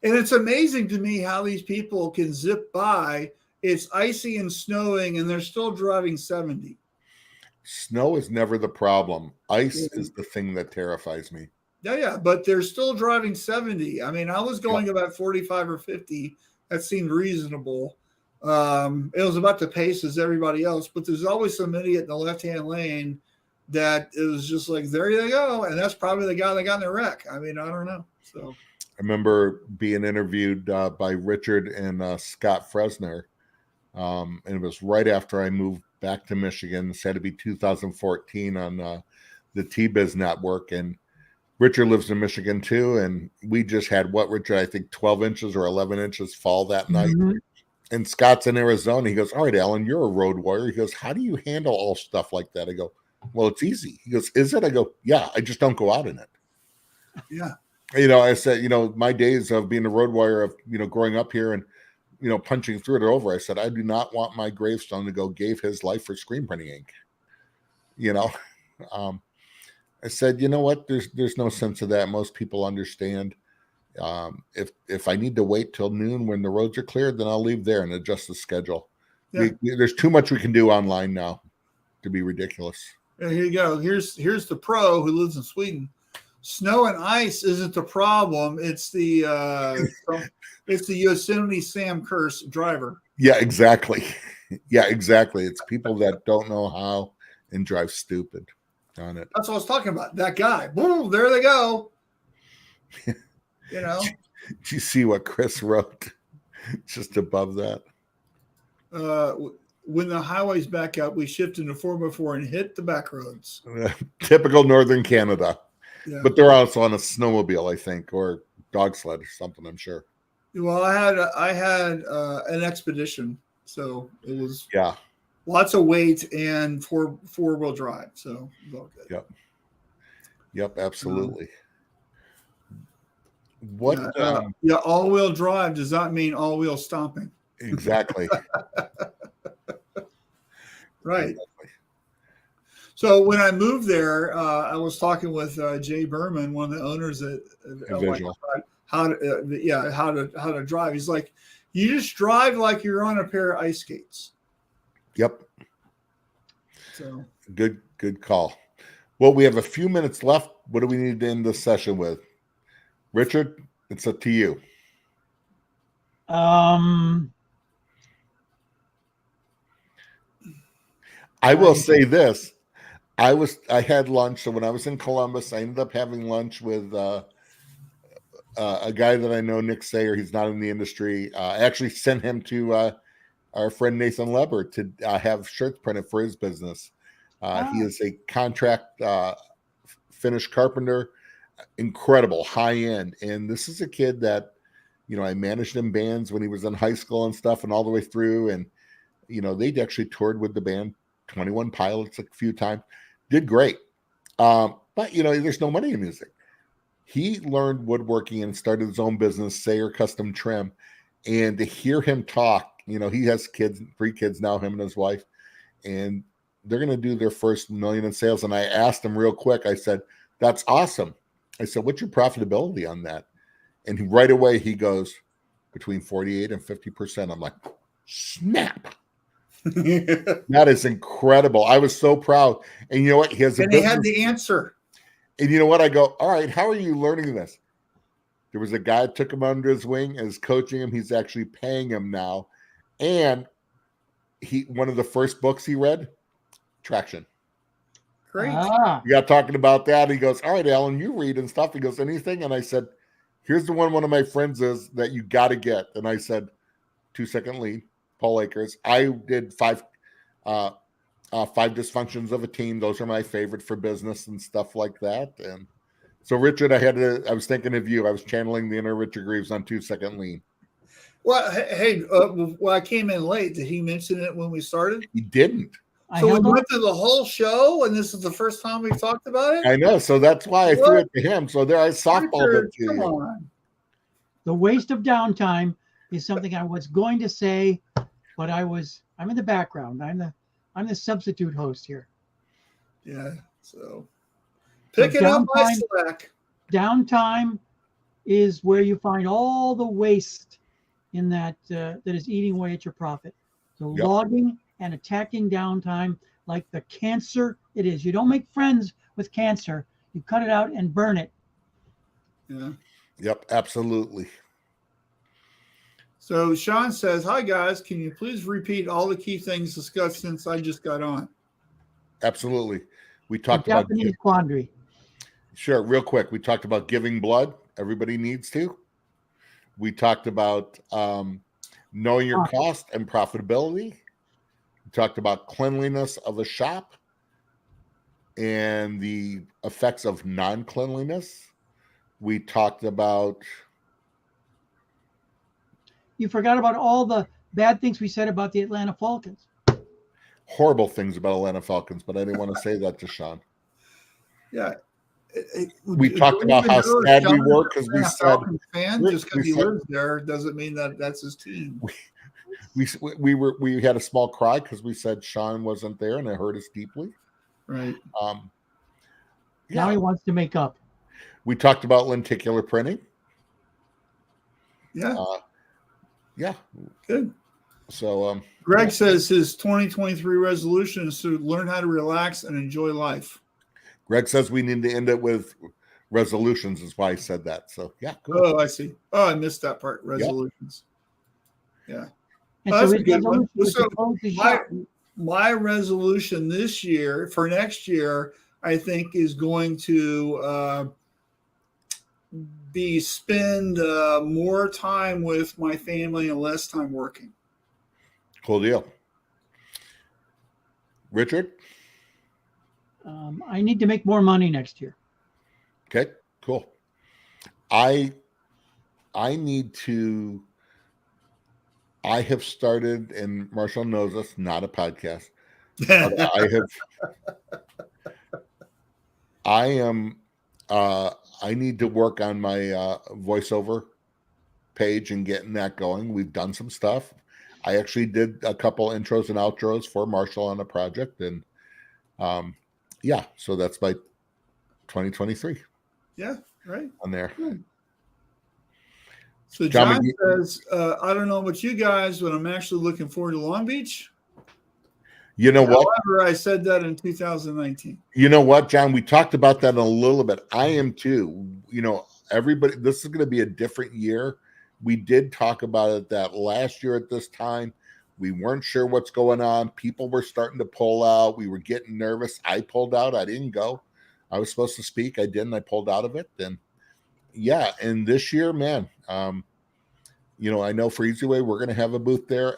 and it's amazing to me how these people can zip by. It's icy and snowing, and they're still driving 70. Snow is never the problem. Ice is the thing that terrifies me. Yeah, but they're still driving 70. I mean, I was going about 45 or 50. That seemed reasonable. It was about the pace as everybody else, but there's always some idiot in the left-hand lane that it was just like, there you go. And that's probably the guy that got in the wreck. I mean, I don't know. So I remember being interviewed by Richard and Scott Fresner. And it was right after I moved back to Michigan. This had to be 2014 on the T-Biz network. And Richard lives in Michigan too. And we just had Richard, I think 12 inches or 11 inches fall that night. Mm-hmm. And Scott's in Arizona. He goes, all right, Alan, you're a road warrior. He goes, how do you handle all stuff like that? I go, well, it's easy. He goes, is it? I go, yeah, I just don't go out in it. Yeah. I said, my days of being a road warrior of, growing up here and punching through it over. I said, I do not want my gravestone to go gave his life for screen printing ink. I said, you know what? There's no sense of that. Most people understand. If I need to wait till noon when the roads are cleared, then I'll leave there and adjust the schedule. Yeah. There's too much we can do online now to be ridiculous. Here you go. Here's the pro who lives in Sweden. Snow and ice isn't the problem. It's the Yosemite Sam Curse driver. Yeah, exactly. Yeah, exactly. It's people that don't know how and drive stupid on it. That's what I was talking about. That guy. Boom, there they go. Do you see what Chris wrote just above that? When the highways back up, we shift into 4x4 and hit the back roads. Typical Northern Canada. Yeah. But they're also on a snowmobile, I think, or dog sled or something, I'm sure. Well, I had an expedition, so it was lots of weight and four-wheel drive, so it was all good. Yep, absolutely. All-wheel drive does not mean all-wheel stomping. Exactly. Right. Exactly. So when I moved there, I was talking with Jay Berman, one of the owners at how to drive. He's like, you just drive like you're on a pair of ice skates. Yep. So good call. Well, we have a few minutes left. What do we need to end this session with? Richard, it's up to you. I will say this. I had lunch. So when I was in Columbus, I ended up having lunch with a guy that I know, Nick Sayer. He's not in the industry. I actually sent him to our friend Nathan Leber to have shirts printed for his business. He is a contract finished carpenter, incredible, high end. And this is a kid that, I managed in bands when he was in high school and stuff, and all the way through. And, they'd actually toured with the band 21 Pilots a few times. Did great. But, there's no money in music. He learned woodworking and started his own business, Sayer Custom Trim. And to hear him talk, he has 3 kids now, him and his wife. And they're going to do their first $1 million in sales. And I asked him real quick, I said, that's awesome. I said, what's your profitability on that? And right away he goes, between 48 and 50%. I'm like, snap. That is incredible. I was so proud. And you know what? He had the answer. And you know what? I go, all right, how are you learning this? There was a guy that took him under his wing and is coaching him. He's actually paying him now. And one of the first books he read, Traction. Great. We got talking about that. He goes, all right, Alan, you read and stuff. He goes, anything? And I said, here's the one of my friends is that you got to get. And I said, 2-second lead, Paul Akers. I did 5 dysfunctions of a team. Those are my favorite for business and stuff like that. And so, Richard, I was thinking of you. I was channeling the inner Richard Greaves on 2-second lead. Well, hey, I came in late. Did he mention it when we started? He didn't. So we went through the whole show, and this is the first time we've talked about it? I know. So that's why I threw it to him. So there I softballed it to you. On. The waste of downtime is something I was going to say, but I'm in the background. I'm the substitute host here. Yeah. So pick it up by slack. Downtime is where you find all the waste in that is eating away at your profit. So logging and attacking downtime like the cancer it is. You don't make friends with cancer. You cut it out and burn it. Yeah. Yep, absolutely. So Sean says, hi, guys. Can you please repeat all the key things discussed since I just got on? Absolutely. We talked about Japanese quandary. Sure. Real quick. We talked about giving blood. Everybody needs to. We talked about knowing your cost and profitability. We talked about cleanliness of a shop and the effects of non-cleanliness. We talked about... You forgot about all the bad things we said about the Atlanta Falcons. Horrible things about Atlanta Falcons, but I didn't want to say that to Sean. Yeah. We talked about how sad we were because we said... Fan, just because he lives there doesn't mean that that's his team. we had a small cry because we said Sean wasn't there, and it hurt us deeply. Right. Now he wants to make up. We talked about lenticular printing. Yeah. Yeah. Good. So Greg says his 2023 resolution is to learn how to relax and enjoy life. Greg says we need to end it with resolutions, is why I said that. So yeah, cool. Oh, I see. Oh, I missed that part. Resolutions. Yeah. And That's so a his good one. resolution was to So close the shop. my resolution this year for next year, I think, is going to be spend more time with my family and less time working. Cool deal. Richard? I need to make more money next year. Okay, cool. I need to. I have started, and Marshall knows us, not a podcast. But I need to work on my voiceover page and getting that going. We've done some stuff. I actually did a couple intros and outros for Marshall on a project, and yeah, so that's by 2023. Yeah, right. On there. Good. So John says, I don't know about you guys, but I'm actually looking forward to Long Beach. You know what? However, I said that in 2019. You know what, John? We talked about that a little bit. I am too. You know, everybody, this is going to be a different year. We did talk about it that last year at this time. We weren't sure what's going on. People were starting to pull out. We were getting nervous. I pulled out. I didn't go. I was supposed to speak. I didn't. I pulled out of it. And yeah, and this year, man, you know, I know for Easy Way, we're going to have a booth there.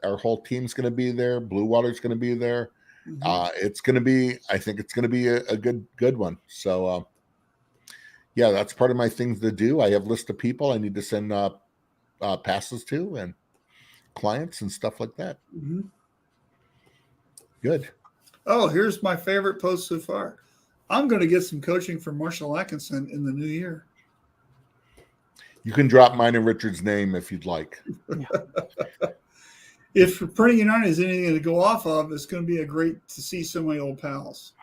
Our whole team's going to be there. Blue Water's going to be there. It's going to be, I think it's going to be a good one. So, yeah, that's part of my things to do. I have a list of people I need to send passes to and clients and stuff like that. Good. Oh, here's my favorite post so far. I'm going to get some coaching from Marshall Atkinson in the new year. You can drop mine and Richard's name if you'd like. If Printing United is anything to go off of, it's going to be great to see so many old pals.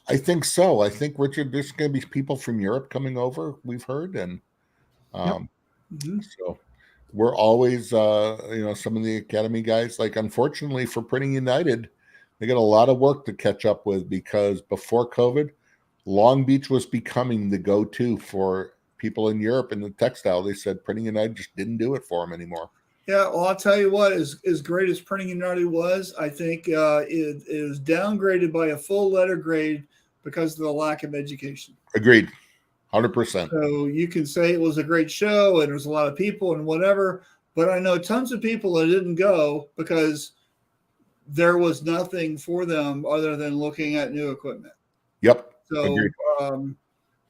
I think so. I think, Richard, there's going to be people from Europe coming over, we've heard. And so we're always, you know, some of the Academy guys, like, unfortunately for Printing United, they got a lot of work to catch up with because before COVID, Long Beach was becoming the go-to for people in Europe in the textile. They said Printing United just didn't do it for them anymore. Yeah, well, I'll tell you what, as great as Printing United was, I think it is downgraded by a full letter grade because of the lack of education. Agreed. 100%. So you can say it was a great show and there's a lot of people and whatever, but I know tons of people that didn't go because there was nothing for them other than looking at new equipment. Yep. So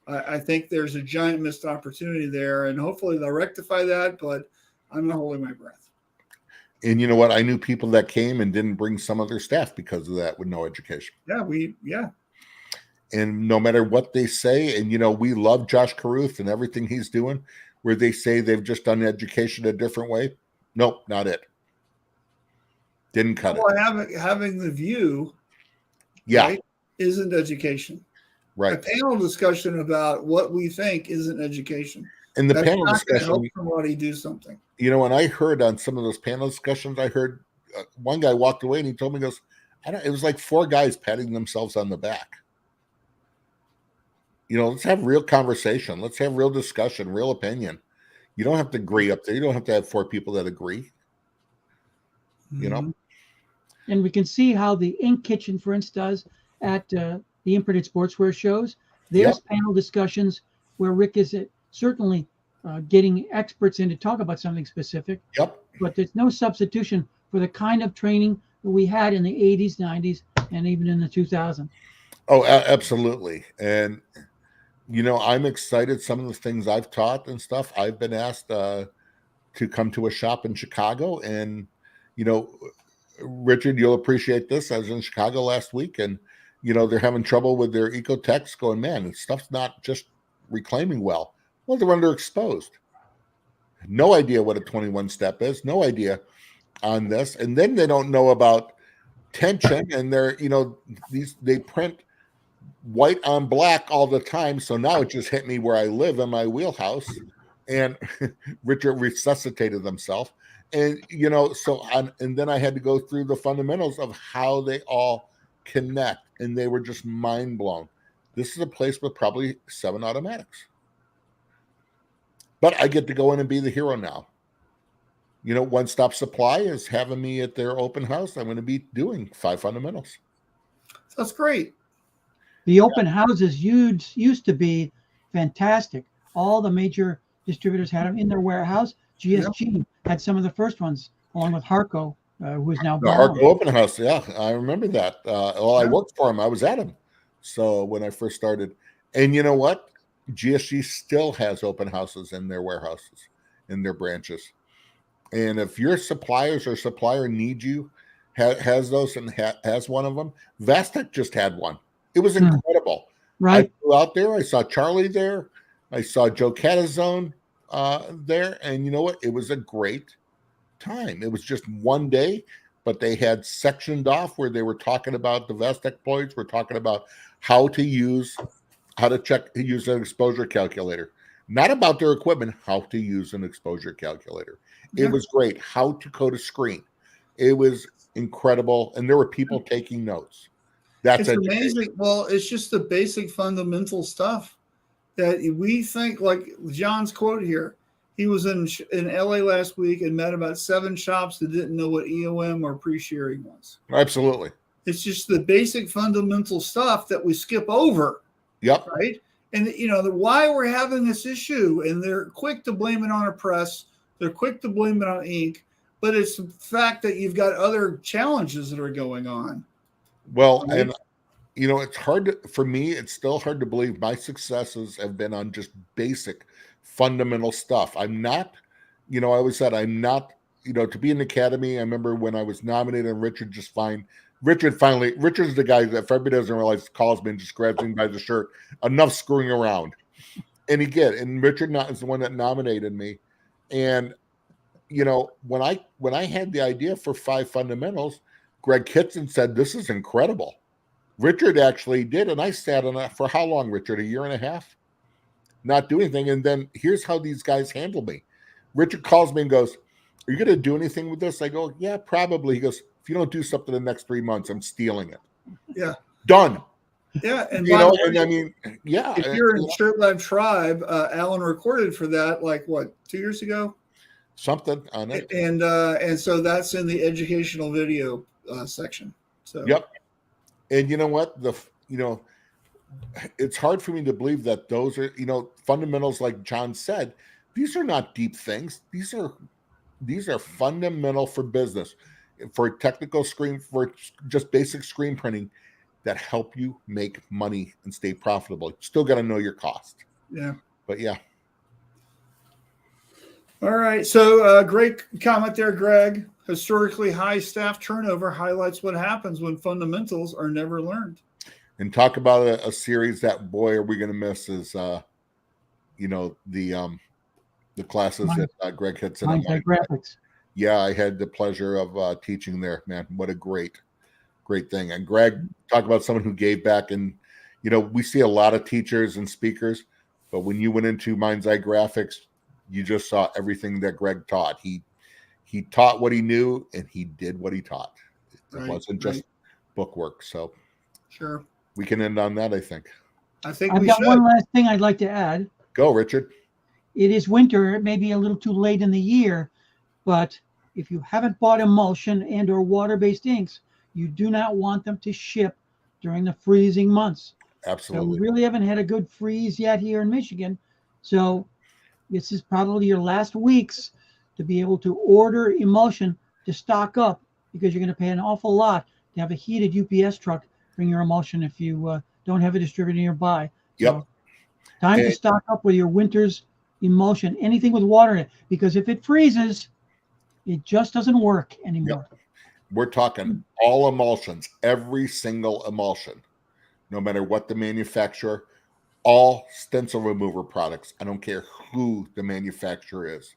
I think there's a giant missed opportunity there, and hopefully they'll rectify that, but I'm not holding my breath. And you know what? I knew people that came and didn't bring some of their staff because of that with no education. Yeah. And no matter what they say, and, you know, we love Josh Caruth and everything he's doing, where they say they've just done education a different way. Nope, not it. Didn't cut it. Having the view, right, isn't education. Right. A panel discussion about what we think isn't education. And the That's panel not discussion, help somebody do something. You know, when I heard on some of those panel discussions, I heard one guy walked away and he told me, he goes, it was like 4 guys patting themselves on the back. You know, let's have real conversation. Let's have real discussion, real opinion. You don't have to agree up there. You don't have to have 4 people that agree. You know? And we can see how the Ink Kitchen, for instance, does at the Imprinted Sportswear shows. There's panel discussions where Rick is certainly getting experts in to talk about something specific. Yep. But there's no substitution for the kind of training that we had in the 80s, 90s, and even in the 2000s. Oh, absolutely. And, you know, I'm excited. Some of the things I've taught and stuff, I've been asked to come to a shop in Chicago. And, you know, Richard, you'll appreciate this. I was in Chicago last week, and, you know, they're having trouble with their Ecotex going, man, this stuff's not just reclaiming well. Well, they're underexposed. No idea what a 21 step is. No idea. on this, and then they don't know about tension, and they print white on black all the time. So now it just hit me where I live in my wheelhouse, and Richard resuscitated himself. And and then I had to go through the fundamentals of how they all connect, and they were just mind blown. This is a place with probably 7 automatics, but I get to go in and be the hero now. One Stop Supply is having me at their open house. I'm going to be doing 5 fundamentals. That's great. The open houses used to be fantastic. All the major distributors had them in their warehouse. GSG had some of the first ones, along with Harco, who is now the Harco open house. Yeah, I remember that. I worked for him. I was at him. So when I first started, and you know what? GSG still has open houses in their warehouses, in their branches. And if your supplier needs you, has those and has one of them, Vastec just had one. It was incredible. Right. I flew out there. I saw Charlie there. I saw Joe Catazone there. And you know what? It was a great time. It was just one day, but they had sectioned off where they were talking about the Vastec employees. We're talking about how to use an exposure calculator. Not about their equipment, how to use an exposure calculator. It was great. How to code a screen. It was incredible. And there were people taking notes. That's amazing. Well, it's just the basic fundamental stuff that we think, like John's quote here. He was in LA last week and met about 7 shops that didn't know what EOM or pre-shearing was. Absolutely. It's just the basic fundamental stuff that we skip over. Yep. Right. And why we're having this issue, and they're quick to blame it on a press. They're quick to blame it on ink, but it's the fact that you've got other challenges that are going on. Well, right? And it's hard for me. It's still hard to believe my successes have been on just basic fundamental stuff. I'm not, I always said I'm not, to be in the academy. I remember when I was nominated and Richard's the guy that, if everybody doesn't realize, calls me and just grabs me by the shirt. Enough screwing around. And Richard is the one that nominated me. And, when I had the idea for 5 fundamentals, Greg Kitson said, this is incredible. Richard actually did. And I sat on it for how long, Richard? A year and a half? Not doing anything. And then here's how these guys handle me. Richard calls me and goes, are you going to do anything with this? I go, yeah, probably. He goes, if you don't do something in the next 3 months, I'm stealing it. Yeah. Done. Yeah. And yeah. If you're in Shirt Lab Tribe, Alan recorded for that, 2 years ago? Something on it. And so that's in the educational video section. So yep. And you know what? It's hard for me to believe that those are, fundamentals, like John said, these are not deep things. These are fundamental for business, for technical for just basic screen printing that help you make money and stay profitable. You still got to know your cost. Yeah. But yeah. All right. So great comment there, Greg. Historically high staff turnover highlights what happens when fundamentals are never learned. And talk about a series that, boy, are we going to miss is, the classes that Greg Hitson. Graphics. Yeah, I had the pleasure of teaching there, man. What a great thing. And Greg, talk about someone who gave back. And, we see a lot of teachers and speakers, but when you went into Mind's Eye Graphics, you just saw everything that Greg taught. He taught what he knew, and he did what he taught. It wasn't just book work. So sure, we can end on that, I think. I've got one last thing I'd like to add. Go, Richard. It is winter. It may be a little too late in the year, but if you haven't bought emulsion and or water-based inks, you do not want them to ship during the freezing months. Absolutely. So we really haven't had a good freeze yet here in Michigan. So this is probably your last weeks to be able to order emulsion to stock up, because you're going to pay an awful lot to have a heated UPS truck bring your emulsion if you don't have a distributor nearby. Yep. So time to stock up with your winter's emulsion, anything with water in it, because if it freezes, it just doesn't work anymore. Yep. We're talking all emulsions, every single emulsion, no matter what the manufacturer, all stencil remover products. I don't care who the manufacturer is,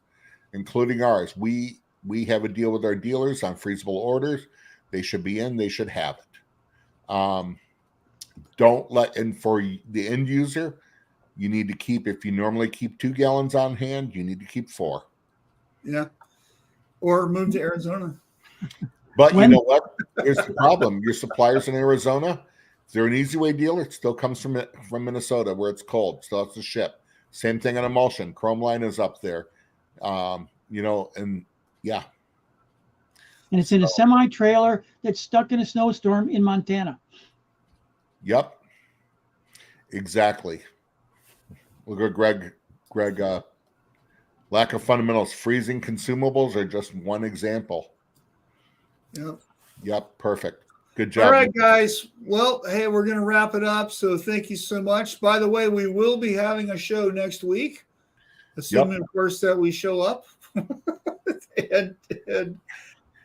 including ours. We we have a deal with our dealers on freezable orders. They should be in. They should have it. Don't let, and for the end user, you need to keep, if you normally keep 2 gallons on hand, you need to keep 4. Yeah. Or move to Arizona. But you know what? Here's the problem. Your suppliers in Arizona, if they're an Easy Way dealer, it still comes from Minnesota where it's cold. Still has to ship. Same thing on emulsion. Chrome line is up there. You know, and yeah. And it's in a semi-trailer that's stuck in a snowstorm in Montana. Yep. Exactly. Look at Greg, lack of fundamentals. Freezing consumables are just one example. Yep. Perfect. Good job. All right, guys. Well, hey, we're going to wrap it up. So thank you so much. By the way, we will be having a show next week, assuming, of course, that we show up.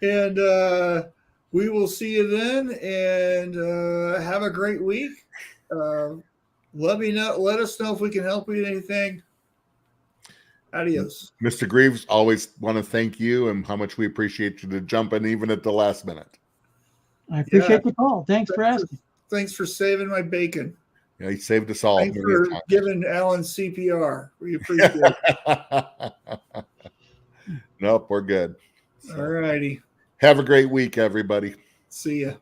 and we will see you then. And have a great week. Let us know if we can help you with anything. Adios. Mr. Greaves, always want to thank you and how much we appreciate you to jump in even at the last minute. I appreciate the call. Thanks for asking. Thanks for saving my bacon. Yeah, he saved us all. Thanks for giving Alan CPR. We appreciate it. Nope, we're good. All righty. Have a great week, everybody. See ya.